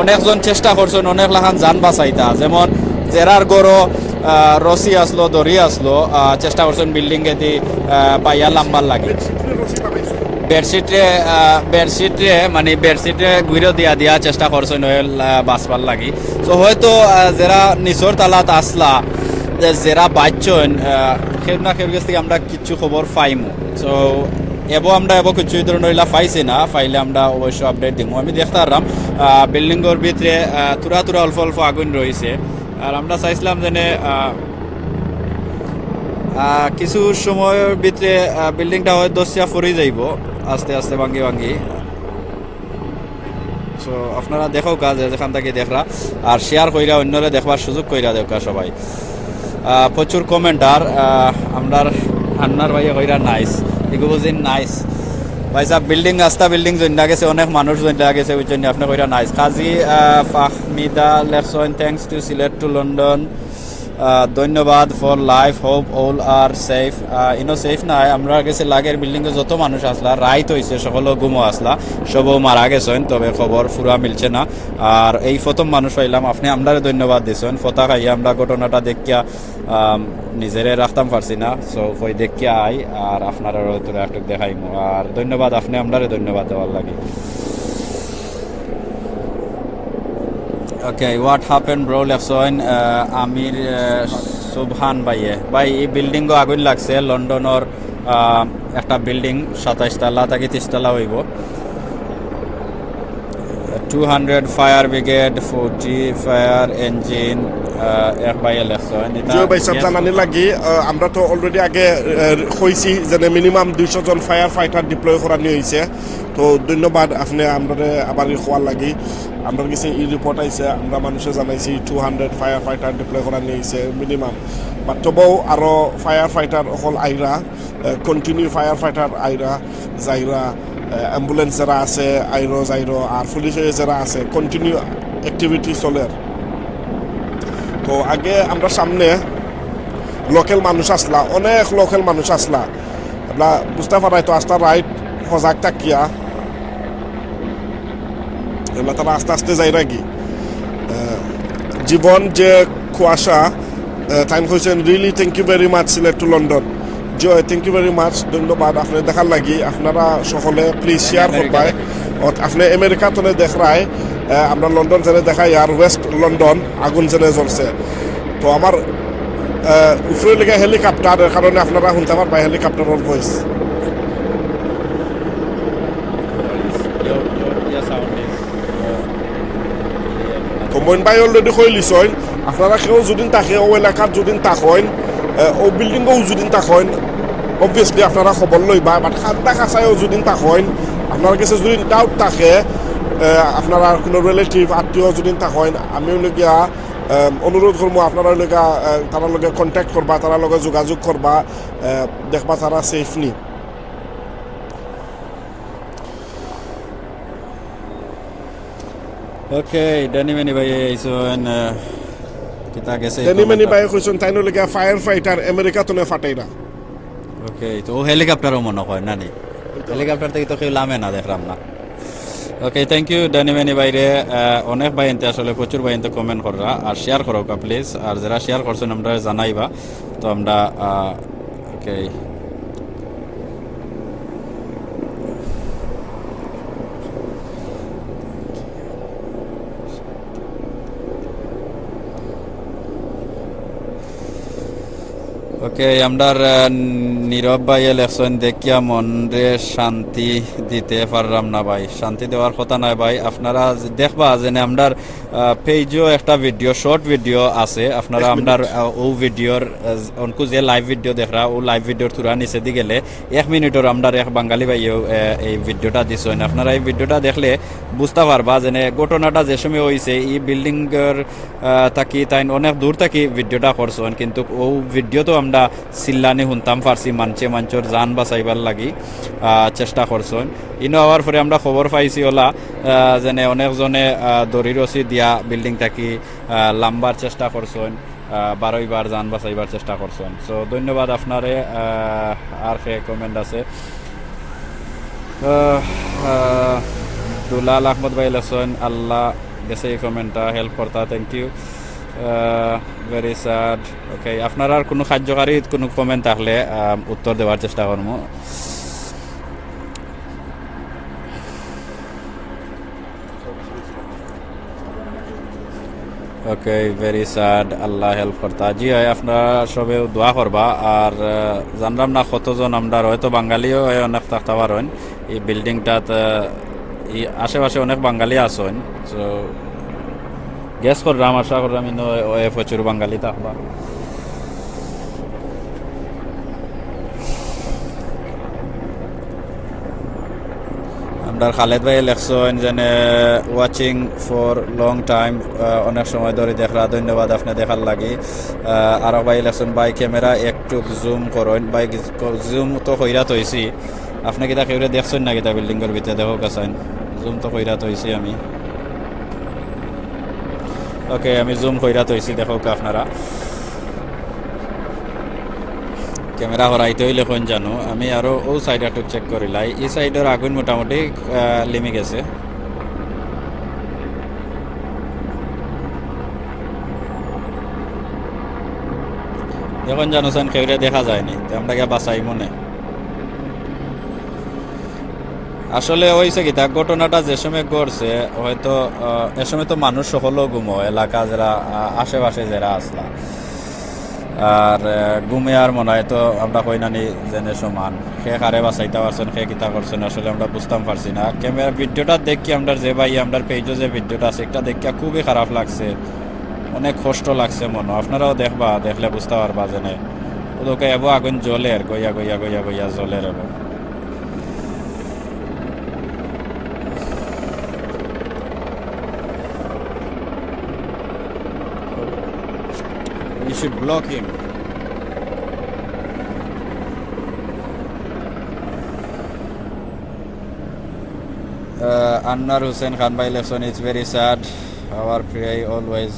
অনেকজন চেষ্টা করছেন অনেক লাখান যান বাঁচাইতা যেমন জেরার গড়ো রসি আসলো দড়ি আসলো চেষ্টা করছেন বিল্ডিংয়ে দি পাইয়া লাম্বার লাগে বেডশিটে মানে বেডশিটে গুইরো দিয়া চেষ্টা করছেন বাঁচবার লাগি তো হয়তো যারা নিচর তালাত আসলা যারা বাঁচছেন কেউ না কেউ কাছ থেকে আমরা কিছু খবর পাইমু তো আমরা কিছু ধরনের পাইছি না পাইলে আমরা অবশ্যই আপডেট দিব আমি দেখতে পারলাম বিল্ডিংয়ের ভিতরে তুরা অল্প অল্প আগুন রয়েছে আর আমরা চাইছিলাম যেনে কিছু সময়ের ভিতরে বিল্ডিংটা হয়তো দশিয়া ফুরি যাইব আস্তে আস্তে ভাঙ্গি সো আপনারা দেখো কাজ যেখান থেকে দেখরা আর শেয়ার কইরা অন্যরে দেখবার সুযোগ কইরা দেখা সবাই প্রচুর কমেন্টার আমরা আন্নার ভাইয়া কইরা নাইস এগুলো যে নাইস ভাই সাহেব বিল্ডিং রাস্তা বিল্ডিং জন্য গেছে অনেক মানুষ জন্য গেছে ওই জন্য আপনি কইরা নাইস কাজী ফাহমিদা লেখছেন thanks to Sylhet to London ধন্যবাদ for life hope all are safe ইনো সেফ নাই আমরা গেছে লাগের বিল্ডিংয়ে যত মানুষ আসলা রাইত হয়েছে সকল গুমো আসলা সবও মারা গেছেন তবে খবর পুরা মিলছে না আর এই প্রথম মানুষ পাইলাম আপনি আমরা ধন্যবাদ দিয়েছেন ফতা খাইয়া আমরা ঘটনাটা দেখিয়া নিজেরে রাখতাম পারছি না সো ওই দেখিয়া আই আর আপনারা একটু দেখাইমু আর ধন্যবাদ আপনি আমরা ধন্যবাদ দেওয়ার লাগে Okay, what happened bro লেখছেন আমির সুবহান ভাই এই বিল্ডিং আগুন লাগছে লন্ডনের একটা বিল্ডিং 27 তলা থেকে 30 তলা হইব 200 ফায়ার ব্রিগেড 40 ফায়ার ইঞ্জিন এক বাই ইলেকশন জিও ভাই সব জানানি লাগি আমরা তো অলরেডি আগে কইছি যে মিনিমাম 200 জন ফায়ার ফাইটার ডিপ্লয় করা নিয়ে হয়েছে তো ধন্যবাদ আপনি আমরা আবার খোয়ার লাগি আমরা কাছে এই রিপোর্ট আইছে আমরা মানুষে জানাইছি 200 ফায়ার ফাইটার ডিপ্লয় করা নিয়ে হয়েছে মিনিমাম বাট তবুও আরও ফায়ার ফাইটার অকল আইরা কন্টিনিউ ফায়ার ফাইটার আইরা যাইরা অ্যাম্বুলেন্স যারা আছে আইরো যাইরো আর পুলিশে যারা আছে কন্টিনিউ অ্যাক্টিভিটি চলে তো আগে আমরা সামনে লোকাল মানুষ আসলা অনেক লোকাল মানুষ আসলা আমরা বুঝতে পারাই তো আস্তা রাইট সজাগ থাকিয়া এগুলা তারা আস্তে আস্তে যাই রাখি জীবন যে কুয়াশা টাইম হয়েছেন really thank you very much Sylhet to London Joy thank you very much ধন্যবাদ আপনার দেখার লাগি আপনারা সকলে প্লিজ শেয়ার করবাই আপনি আমেরিকা তো দেখায় আমরা লন্ডন জেনে দেখাই আর ওয়েস্ট লন্ডন আগুন জেনে জ্বলছে তো আমার উপরে লেগে হেলিকপ্টারের কারণে আপনারা শুনতে পারবেন হেলিকপ্টারের ভয়েস তো মইন ভাই অলরেডি কই লিছইন আপনারা কেউ যদি থাকে ও এলাকার যদি থাকেন ও বিল্ডিংও যদি থাকেন অবভিয়াসলি আপনারা খবর লইবা বাট খাদ্দা খাঁচাইও যদি থাকেন আপনার কাছে যদি ডাউট থাকে আপনারা কোনো রিলেটিভ আত্মীয় যদি থাকেন আমিও লগিয়া অনুরোধ করবো আপনারা লগা তারা লগে কন্ট্যাক্ট করবা তারা লগে যোগাযোগ করবা দেখবা তারা সেফ নি ওকে ডেনিমেনি ভাই এইসন কিতা গেছে ডেনিমেনি ভাই কইছেন তাইনো লগা ফায়ার ফাইটার আমেরিকা তোনে ফাটাইরা ওকে তো হেলিকপ্টারও মনে হয় না নি হেলিকপ্টার থেকে তো কেউ লামে না দেখলাম না ওকে থ্যাংক ইউ ডেনিমেনি ভাইরে অনেক ভাইনতে আসলে প্রচুর ভাইনতে কমেন্ট কররা আর শেয়ার করো প্লিজ আর যারা শেয়ার করছেন আমরা জানাইবা তো আমরা ওকে ওকে আমরার নীরব ভাই ইলেকশন দেখিয়া মনরে শান্তি দিতে পারলাম না ভাই শান্তি দেওয়ার কথা নয় ভাই আপনারা দেখবা যে আমরার পেজও একটা ভিডিও শর্ট ভিডিও আছে আপনারা আমরার ও ভিডিওর অনকু যে লাইভ ভিডিও দেখরা ও লাইভ ভিডিওর থুরা নিচে দি গেলে 1 মিনিটের আমরার এক বাঙালি ভাইও এই ভিডিওটা দিছেন আপনারা এই ভিডিওটা দেখলে বুঝতে পারবা যে ঘটনাটা যে সময় হয়েছে এই বিল্ডিংয়ের থাকি তাই অনেক দূর থাকি ভিডিওটা করছেন কিন্তু ও ভিডিও তো আমরা চিল্লানি শুনতাম পারছি মানুষের জান বাঁচাইবার লাগি চেষ্টা করছেন ইনো হওয়ার পরে আমরা খবর পাইছি ওলা যেনে অনেকজনে দড়ি রশি দিয়া বিল্ডিং থাকি লাম্বার চেষ্টা করছেন বারবার জান বাঁচাইবার চেষ্টা করছেন সো ধন্যবাদ আপনারে আর সে কমেন্ট আছে দুলাল আহমদ ভাই লেসন আল্লাহ গেছে এই কমেন্টটা হেল্প করতা থ্যাংক ইউ ভেরি স্যাড ওকে আপনার আর কোনো কার্যকারী কোনো কমেন্ট থাকলে উত্তর দেওয়ার চেষ্টা করব ওকে ভেরি স্যাড আল্লাহ হেল্প করতা জি হয় আপনারা সবে দোয়া করবা আর জানলাম না কতজন আমরা হয়তো বাঙালিও অনেক থাকতে পারেন এই বিল্ডিংটাত এই আশেপাশে অনেক বাঙালি আছেন সো গেস করলাম আশা করলাম ইনো প্রচুর বাঙালি থাকবা আমরা খালেদ ভাই ইলেকশন যেনে ওয়াচিং ফর লং টাইম অনেক সময় ধরে দেখরা ধন্যবাদ আপনি দেখার লাগি আর ভাই ইলেকশন বাই ক্যামেরা একটু জুম করেন বাই জুম তো কইরা তৈছি আপনি কিতা কেউরে দেখছেন না কিতা বিল্ডিংয়ের ভিতরে দেখো কাছেন জুম তো কইরা তৈছি আমি ওকে আমি জুম কইরা তৈছি দেখো আপনারা ক্যামেরা হরাইতে হইলে কোন জানো আমি আরো ও সাইড একটু চেক করিলাই এই সাইডের আগুন মোটামুটি লিমে গেছে দেখুন জানোছেন কেউরে দেখা যায়নি আমরা গিয়ে বাঁচাই মনে আসলে হয়েছে কি তা ঘটনাটা যে সময় ঘটছে হয়তো এ সময় তো মানুষ সকলও ঘুমো এলাকা যারা আশেপাশে যারা আসলা আর ঘুমে আর মনে হয় তো আমরা কই নানি জেনে সমান সে কারে বাঁচাইতে পারছেন সে কিতা করছেন আসলে আমরা বুঝতাম পারছি না ক্যামেরা ভিডিওটা দেখি আমরা যে ভাই আমরা পেজে যে ভিডিওটা আছে একটা দেখি খুবই খারাপ লাগছে অনেক কষ্ট লাগছে মনে আপনারাও দেখবা দেখলে বুঝতে পারবা জেনে ওদেরকে এবো আগুন জ্বলের গইয়া গইয়া গইয়া গইয়া জ্বলের এবো You should block him. Anwar Hussain Khan by election is very sad. Our prayer always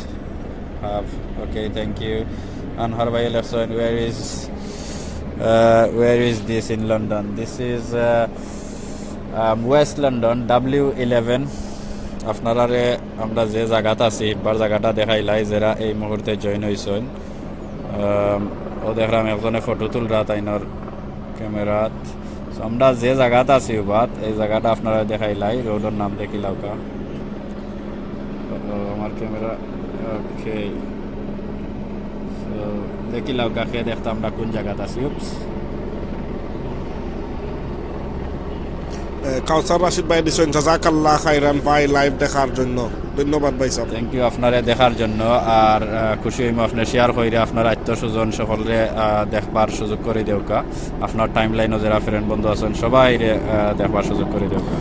have. Okay, thank you. Anwar by election. Where is this in London? This is West London, W11. আপনারা আমরা যে জায়গাতে আছি একবার জায়গাটা দেখাইলাই যারা এই মুহূর্তে জয়েন হয়েছেন ও দেখলাম একজনে ফটো তুলরা তাইনর ক্যামেরাত আমরা যে জায়গাতে আছি বাদ এই জায়গাটা আপনারা দেখাইলাই রোডের নাম দেখিলাও কা আমার ক্যামেরা ওকে দেখিলাও কা খেয়ে দেখতে আমরা কোন জায়গাতে আছি কাউসার রাশিদ ভাই দিছেন জাযাকাল্লাহ খাইরান ভাই লাইভ দেখার জন্য ধন্যবাদ ভাই সাহেব থ্যাংক ইউ আপনারে দেখার জন্য আর খুশি হইম আপনি শেয়ার কইরে আপনার আত্মীয়স্বজন সকলরে দেখবার সুযোগ করে দেওকা আপনার টাইম লাইনও যারা ফ্রেন্ড বন্ধু আছেন সবাই দেখবার সুযোগ করে দেওকা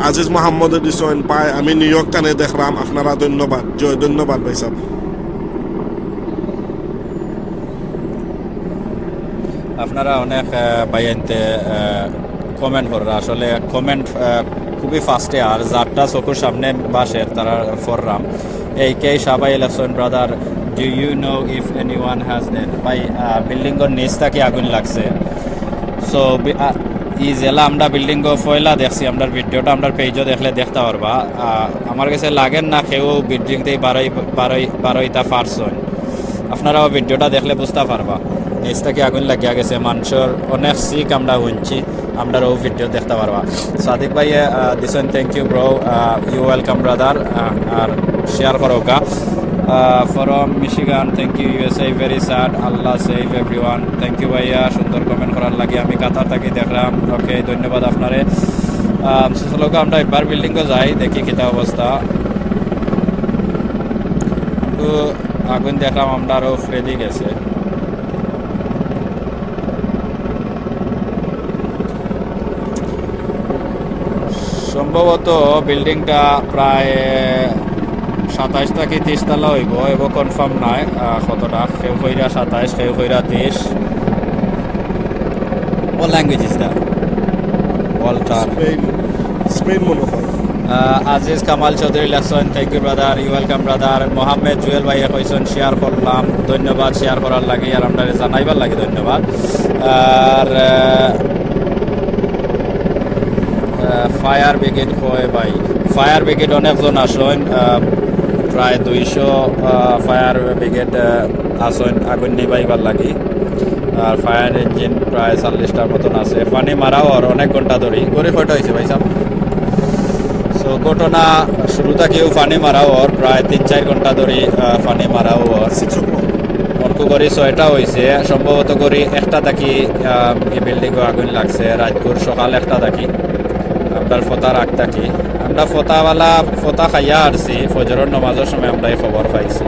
আজিজ মোহাম্মদ দিছেন ভাই আমি নিউ ইয়র্ক টানে দেখলাম আপনারা ধন্যবাদ জয় ধন্যবাদ ভাই সাহেব আপনারা অনেক বাইনতে কমেন্ট কররা আসলে কমেন্ট খুবই ফাস্টে আর যারটা চকুর সামনে বাসের তারা ফররাম এই কে সাবাই election brother do you know if any one has dead by বিল্ডিংয়ের নিচ থেকে আগুন লাগছে সো ই জেলা আমরা বিল্ডিংও ফয়লা দেখছি আমরা ভিডিওটা আমরা পেজও দেখলে দেখতে পারবা আমার কাছে লাগেন না কেউ বিল্ডিং দিয়ে বারোইটা পারসন আপনারাও ভিডিওটা দেখলে বুঝতে পারবা নিচ থেকে আগুন লাগিয়া গেছে মানুষের অনেক সিক আমরা শুনছি আমরাও ভিডিও দেখতে পারবা সাদিক ভাই দিছেন thank you bro you welcome brother আর শেয়ার করোকা from Michigan thank you USA very sad Allah save everyone thank you ভাইয়া সুন্দর কমেন্ট করার লাগে আমি কাতার থাকি দেখলাম ওকে ধন্যবাদ আপনারে লোক আমরা একবার বিল্ডিংও যাই দেখি কিতা অবস্থা আগুন দেখলাম আমরা আরও ফ্রেদি গেছে সম্ভবত বিল্ডিংটা প্রায় 27 থেকে 30 তলা হইব এবং কনফার্ম নাই কতটা কেউ কইরা 27 কেউ কইরা 30 What language is that? Walter Spain মনে হয় আজিজ কামাল চৌধুরী লেখছেন thank you brother you welcome brother Mohammad Jewel ভাইয়া কইছেন শেয়ার করলাম ধন্যবাদ শেয়ার করার লাগে আর আপনারা জানাইবার লাগে ধন্যবাদ আর ফায়ার ব্রিগেড কয় ভাই ফায়ার ব্রিগেড অনেকজন আসেন প্রায় 200 ফায়ার ব্রিগেড আসেন আগুন নিবাইবার লাগি আর ফায়ার ইঞ্জিন প্রায় 40টার মতন আছে পানি মারাও আর অনেক ঘন্টা ধরে করে কয়টা হয়েছে ভাই সাহেব সো ঘটনা শুরু থেকেও পানি মারাও আর প্রায় 3-4 ঘন্টা ধরে পানি মারাও আর অল্প করে 6টা হয়েছে সম্ভবত করে 1টা থাকি এই বিল্ডিংয়ে আগুন লাগছে রাতপুর সকাল 1টা থাকি আমরা ফতা রাখ থাকি আমরা ফতা খাইয়া আসছি ফজরের নামাজের সময় আমরা এই খবর পাইছি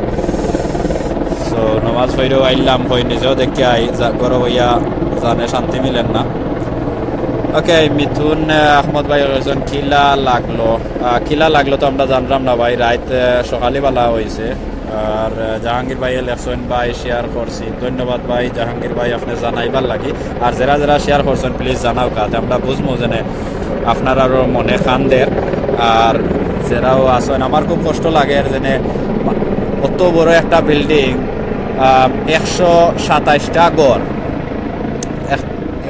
সো নামাজ পড়েও আইলাম হই নিজেও দেখি আই গরো হইয়া জানে শান্তি মিলেন না ওকে মিথুন আহমদ ভাই একজন কিলা লাগলো তো আমরা জানলাম না ভাই রাত সকালবেলা হয়েছে আর জাহাঙ্গীর ভাই লেখছেন ভাই শেয়ার করছি ধন্যবাদ ভাই জাহাঙ্গীর ভাই আপনি জানাইবার লাগি আর যারা শেয়ার করছেন প্লিজ জানাও কাতে আমরা বুঝবো যেন আপনারারও মনে খানদের আর যারাও আসেন আমার খুব কষ্ট লাগে যেনে অত বড় একটা বিল্ডিং 127টা গড়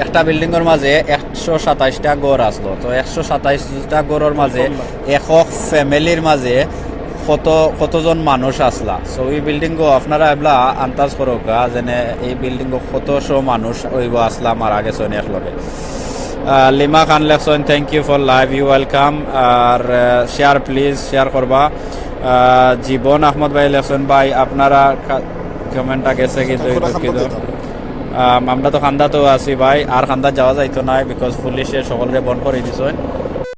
একটা বিল্ডিংয়ের মাঝে 127টা গড় আসলো তো 127টা গড়ের মাঝে একক ফ্যামিলির মাঝে কতজন মানুষ আসলা সো এই বিল্ডিংও আপনারা এবলা আন্দাজ করোকা যেনে এই বিল্ডিংও কতশো মানুষ ওইব আসলা মারা গেছেন একলগে লিমা খান লেখছেন thank you for live you welcome আর শেয়ার প্লিজ শেয়ার করবা জীবন আহমদ ভাই লেখছেন ভাই আপনারা কমেন্টটা গেছে কিন্তু কোনটা খান্দা দুঃখিত দিতাম? আমরা তো খান্দাতেও আছি ভাই আর খান্দা যাওয়া যাইতো না বিকজ পুলিশে সকলরে বন্ধ করে দিছে